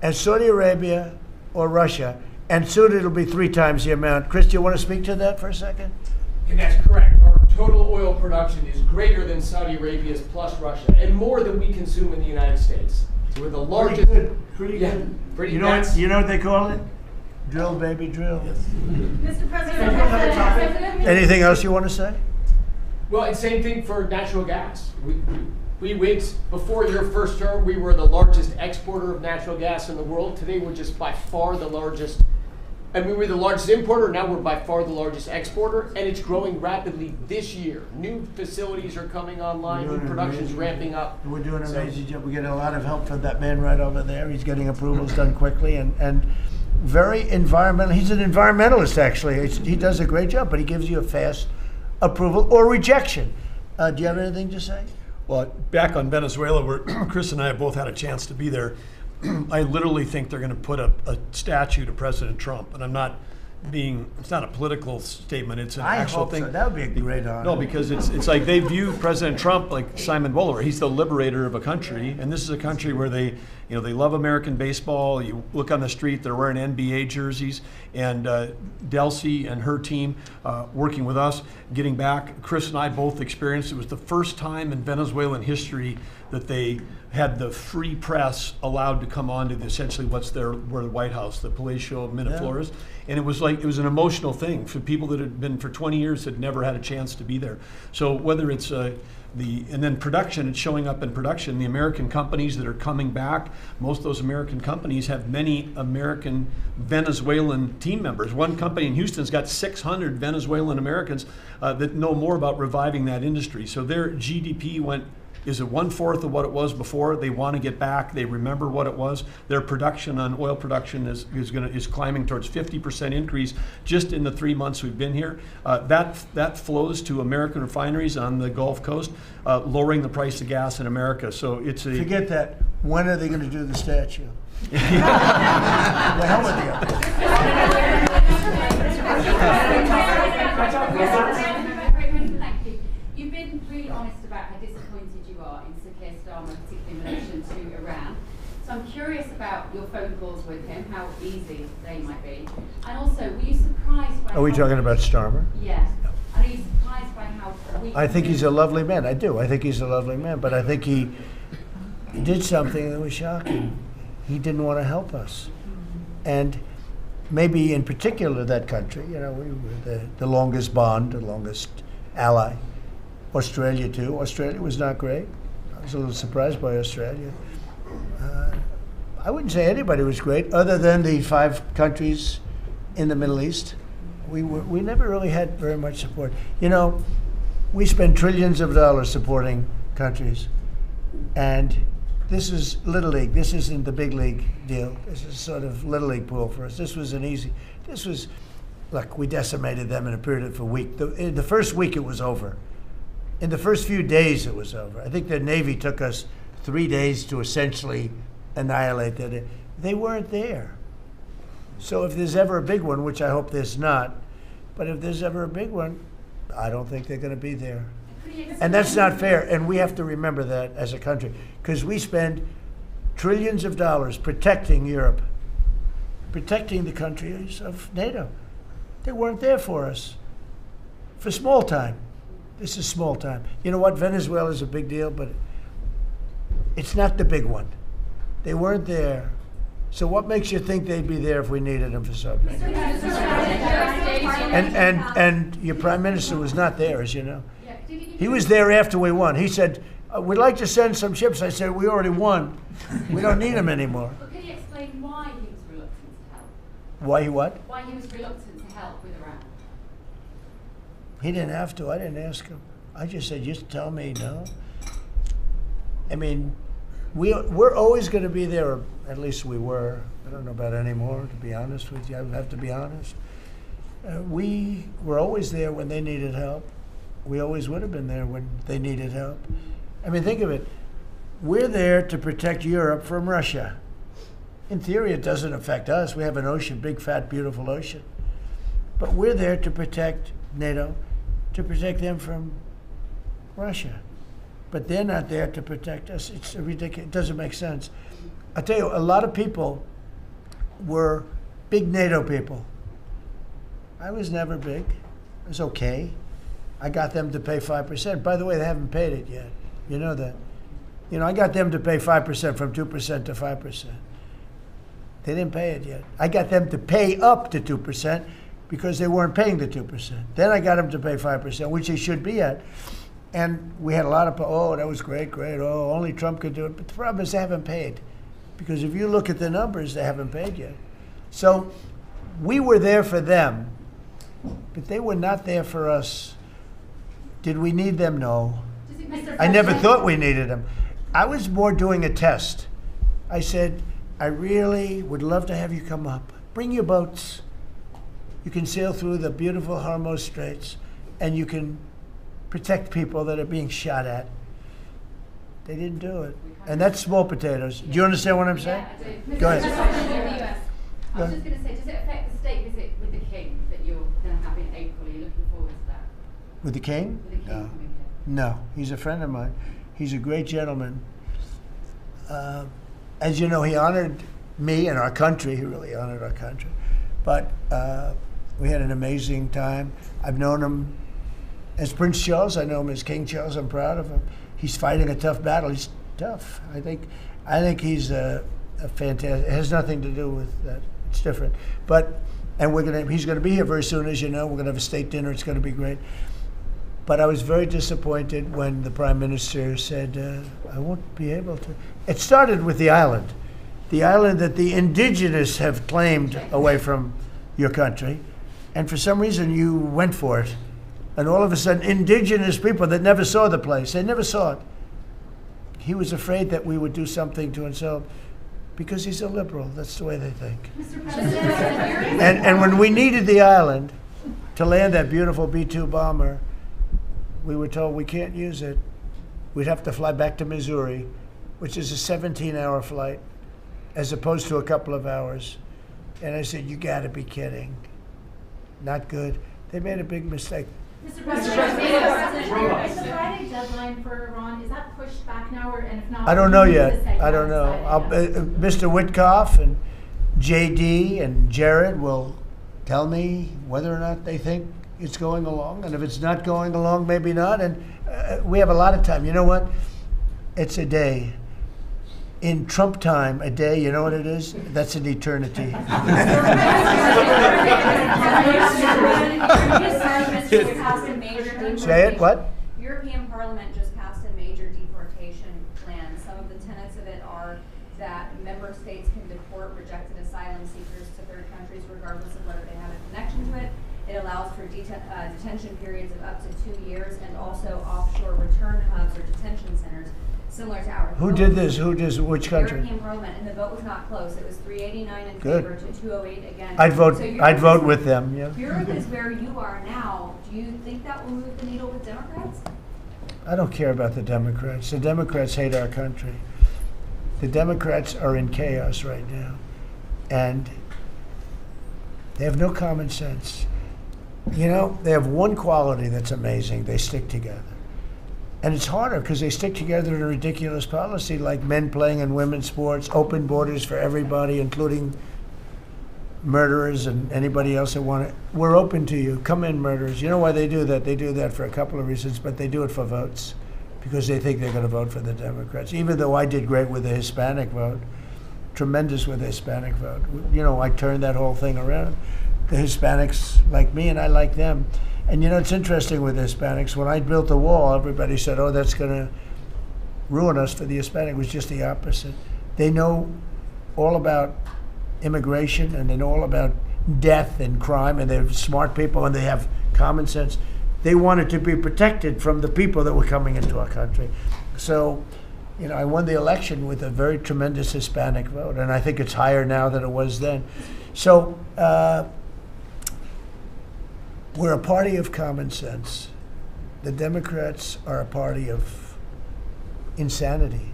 as Saudi Arabia or Russia, and soon it'll be 3 times the amount. Chris, do you want to speak to that for a second? And that's correct. Our total oil production is greater than Saudi Arabia's plus Russia, and more than we consume in the United States. So we're the largest. Pretty yeah, good. Pretty You know what they call it? Drill, baby, drill. Mr. President, Another topic? Anything else you want to say? Well, and same thing for natural gas. We went, before your first term, we were the largest exporter of natural gas in the world. Today, we're just by far the largest. I mean, we're the largest importer. Now we're by far the largest exporter, and it's growing rapidly this year. New facilities are coming online. New production's ramping up. We're doing an amazing job. We get a lot of help from that man right over there. He's getting approvals done quickly and very environmental. He's an environmentalist, actually. He does a great job, but he gives you a fast approval or rejection. Do you have anything to say? Well, back on Venezuela, where Chris and I have both had a chance to be there, I literally think they're going to put a statue to President Trump. And it's not a political statement, it's an actual thing. So. That would be a great honor. No, because it's like they view President Trump like Simon Bolivar. He's the liberator of a country, and this is a country where they love American baseball. You look on the street, they're wearing NBA jerseys, and Delcy and her team working with us, getting back. Chris and I both experienced it was the first time in Venezuelan history that they had the free press allowed to come on to essentially where the White House, the Palacio of Miraflores. And it was an emotional thing for people that had been for 20 years had never had a chance to be there. So whether it's and then production, it's showing up in production. The American companies that are coming back, most of those American companies have many American Venezuelan team members. One company in Houston's got 600 Venezuelan Americans that know more about reviving that industry. So their GDP is it 1/4 of what it was before? They want to get back. They remember what it was. Their production on oil production is climbing towards 50% increase just in the 3 months we've been here. That flows to American refineries on the Gulf Coast, lowering the price of gas in America. So it's a forget that. When are they going to do the statue? The hell with you. You've been really honest about how disappointed you are in Sir Keir Starmer, particularly in relation to Iran. So I'm curious about your phone calls with him, how easy they might be. And also, were you surprised by Are we talking about Starmer? Yes. And are you surprised by how weak... I think he's a lovely man. I do. I think he's a lovely man. But I think he did something that was shocking. He didn't want to help us. And maybe in particular that country, we were the longest bond, the longest ally. Australia too. Australia was not great. I was a little surprised by Australia. I wouldn't say anybody was great other than the 5 countries in the Middle East. We never really had very much support. We spend trillions of dollars supporting countries, and this is Little League. This isn't the big league deal. This is sort of Little League pool for us. This was look, we decimated them in a period of a week. In the first week it was over. In the first few days it was over. I think the Navy took us 3 days to essentially annihilate that. They weren't there. So if there's ever a big one, which I hope there's not, but if there's ever a big one, I don't think they're going to be there. And that's not fair, and we have to remember that as a country, because we spend trillions of dollars protecting Europe, protecting the countries of NATO. They weren't there for us for small time. This is small time. You know what? Venezuela is a big deal, but it's not the big one. They weren't there. So what makes you think they'd be there if we needed them for something? And your prime minister was not there, as you know. He was there after we won. He said, we'd like to send some ships. I said, we already won. We don't need them anymore. But can you explain why he was reluctant to help? Why he what? Why he was reluctant to help with Iran? He didn't have to. I didn't ask him. I just said, just tell me no. I mean, we're always going to be there, or at least we were. I don't know about anymore, to be honest with you. I have to be honest. We were always there when they needed help. We always would have been there when they needed help. I mean, think of it. We're there to protect Europe from Russia. In theory, it doesn't affect us. We have an ocean, big, fat, beautiful ocean. But we're there to protect NATO, to protect them from Russia. But they're not there to protect us. It's ridiculous. It doesn't make sense. I tell you, a lot of people were big NATO people. I was never big. It was okay. I got them to pay 5%. By the way, they haven't paid it yet. You know that. You know, I got them to pay 5% from 2% to 5%. They didn't pay it yet. I got them to pay up to 2% because they weren't paying the 2%. Then I got them to pay 5%, which they should be at. And we had a lot of, oh, that was great, great. Oh, only Trump could do it. But the problem is they haven't paid. Because if you look at the numbers, they haven't paid yet. So we were there for them, but they were not there for us. Did we need them? No. I never thought we needed them. I was more doing a test. I said, I really would love to have you come up. Bring your boats. You can sail through the beautiful Hormuz Straits, and you can protect people that are being shot at. They didn't do it. And that's small potatoes. Do you understand what I'm saying? Yeah, I do. Go ahead. I was just going to say, does it affect the state visit with the King that you're going to have in April? Are you looking forward to that? With the King? With the King coming here? No, he's a friend of mine. He's a great gentleman. As you know, he honored me and our country. He really honored our country. But we had an amazing time. I've known him as Prince Charles. I know him as King Charles. I'm proud of him. He's fighting a tough battle. He's tough. I think he's a fantastic. It has nothing to do with that. It's different. But he's going to be here very soon, as you know. We're going to have a state dinner. It's going to be great. But I was very disappointed when the Prime Minister said, I won't be able to. It started with the island that the indigenous have claimed away from your country. And for some reason, you went for it. And all of a sudden, indigenous people that never saw the place, they never saw it. He was afraid that we would do something to insult because he's a liberal. That's the way they think. Mr. President, And when we needed the island to land that beautiful B-2 bomber, we were told we can't use it. We'd have to fly back to Missouri, which is a 17-hour flight, as opposed to a couple of hours. And I said, you gotta be kidding. Not good. They made a big mistake. Mr. President, is the Friday deadline for Iran, is that pushed back now, or, and if not? I don't know when yet. is the second I don't know. Friday? Mr. Witkoff and JD and Jared will tell me whether or not they think it's going along. And if it's not going along, maybe not. And we have a lot of time. You know what? It's a day. In Trump time, a day, you know what it is? That's an eternity. Say it, what? European Parliament just passed a major deportation plan. Some of the tenets of it are that member states can deport rejected asylum seekers to third countries regardless of whether they have a connection to it. It allows for detention periods of up to 2 years and also offshore return hubs or detention centers similar to ours. Who did this? Who does which country? European Parliament, and the vote was not close. It was 389 in Good. favor to 208 against. I'd vote. So I'd vote with them. Yeah. Europe is where you are now. Do you think that will move the needle with Democrats? I don't care about the Democrats. The Democrats hate our country. The Democrats are in chaos right now, and they have no common sense. You know, they have one quality that's amazing. They stick together. And it's harder because they stick together in a ridiculous policy like men playing in women's sports, open borders for everybody, including murderers and anybody else that want it. We're open to you. Come in, murderers. You know why they do that? They do that for a couple of reasons, but they do it for votes because they think they're going to vote for the Democrats. Even though I did great with the Hispanic vote, tremendous with the Hispanic vote. You know, I turned that whole thing around. The Hispanics like me and I like them. And you know, it's interesting with the Hispanics. When I built the wall, everybody said, oh, that's going to ruin us for the Hispanic. It was just the opposite. They know all about immigration and they know all about death and crime, and they're smart people and they have common sense. They wanted to be protected from the people that were coming into our country. So, you know, I won the election with a very tremendous Hispanic vote, and I think it's higher now than it was then. So, we're a party of common sense. the Democrats are a party of insanity.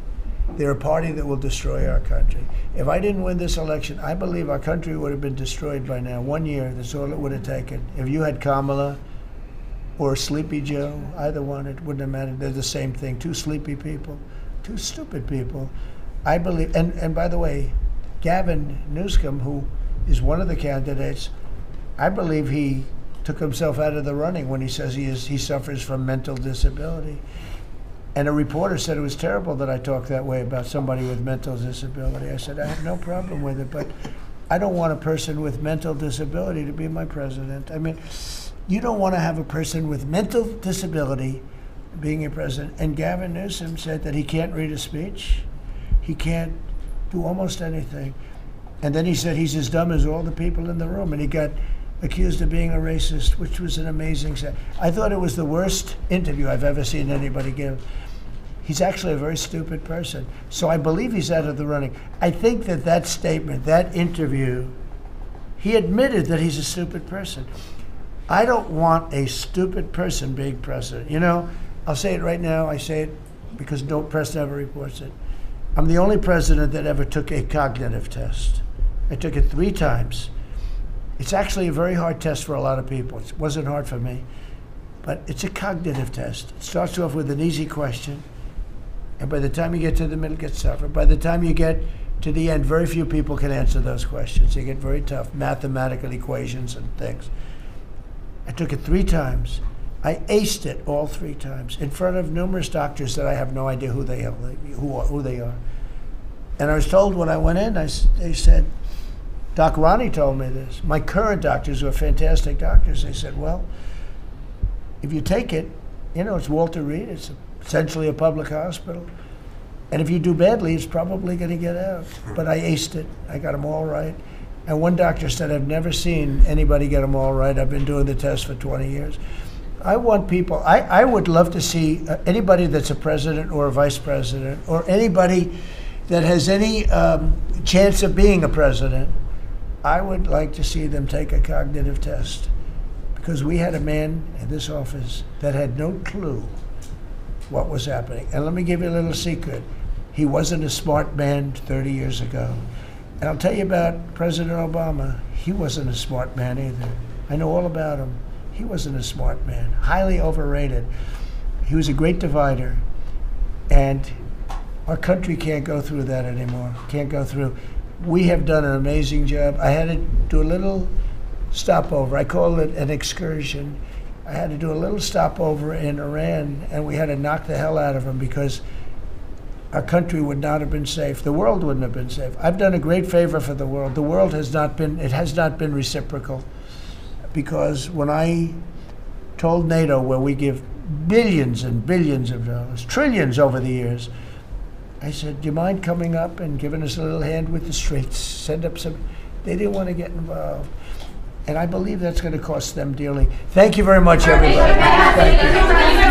They're a party that will destroy our country. If I didn't win this election, I believe our country would have been destroyed by now. 1 year, that's all it would have taken. If you had Kamala or Sleepy Joe, either one, it wouldn't have mattered. They're the same thing. Two sleepy people, two stupid people. I believe, and by the way, Gavin Newsom, who is one of the candidates, I believe he took himself out of the running when he says he suffers from mental disability. And a reporter said it was terrible that I talked that way about somebody with mental disability. I said, I have no problem with it, but I don't want a person with mental disability to be my president. I mean, you don't want to have a person with mental disability being your president. And Gavin Newsom said that he can't read a speech. He can't do almost anything. And then he said he's as dumb as all the people in the room. And he got accused of being a racist, which was an amazing set. I thought it was the worst interview I've ever seen anybody give. He's actually a very stupid person. So I believe he's out of the running. I think that statement, that interview, he admitted that he's a stupid person. I don't want a stupid person being president. You know, I'll say it right now. I say it because no press never reports it. I'm the only president that ever took a cognitive test. I took it 3 times. It's actually a very hard test for a lot of people. It wasn't hard for me. But it's a cognitive test. It starts off with an easy question. And by the time you get to the middle, it gets tougher. By the time you get to the end, very few people can answer those questions. They get very tough, mathematical equations and things. I took it 3 times. I aced it all 3 times in front of numerous doctors that I have no idea who they are. And I was told when I went in, they said, Doc Ronnie told me this. My current doctors who are fantastic doctors, they said, well, if you take it, you know, it's Walter Reed, it's essentially a public hospital. And if you do badly, it's probably going to get out. But I aced it. I got them all right. And one doctor said, I've never seen anybody get them all right. I've been doing the test for 20 years. I want people, I would love to see anybody that's a president or a vice president or anybody that has any chance of being a president, I would like to see them take a cognitive test. Because we had a man in this office that had no clue what was happening. And let me give you a little secret. He wasn't a smart man 30 years ago. And I'll tell you about President Obama. He wasn't a smart man either. I know all about him. He wasn't a smart man, highly overrated. He was a great divider. And our country can't go through that anymore. Can't go through. We have done an amazing job. I had to do a little stopover. I call it an excursion. I had to do a little stopover in Iran, and we had to knock the hell out of them because our country would not have been safe. The world wouldn't have been safe. I've done a great favor for the world. The world has not been reciprocal, because when I told NATO, where we give billions and billions of dollars, trillions over the years, I said, do you mind coming up and giving us a little hand with the streets? Send up some. They didn't want to get involved. And I believe that's going to cost them dearly. Thank you very much, everybody. Thank you.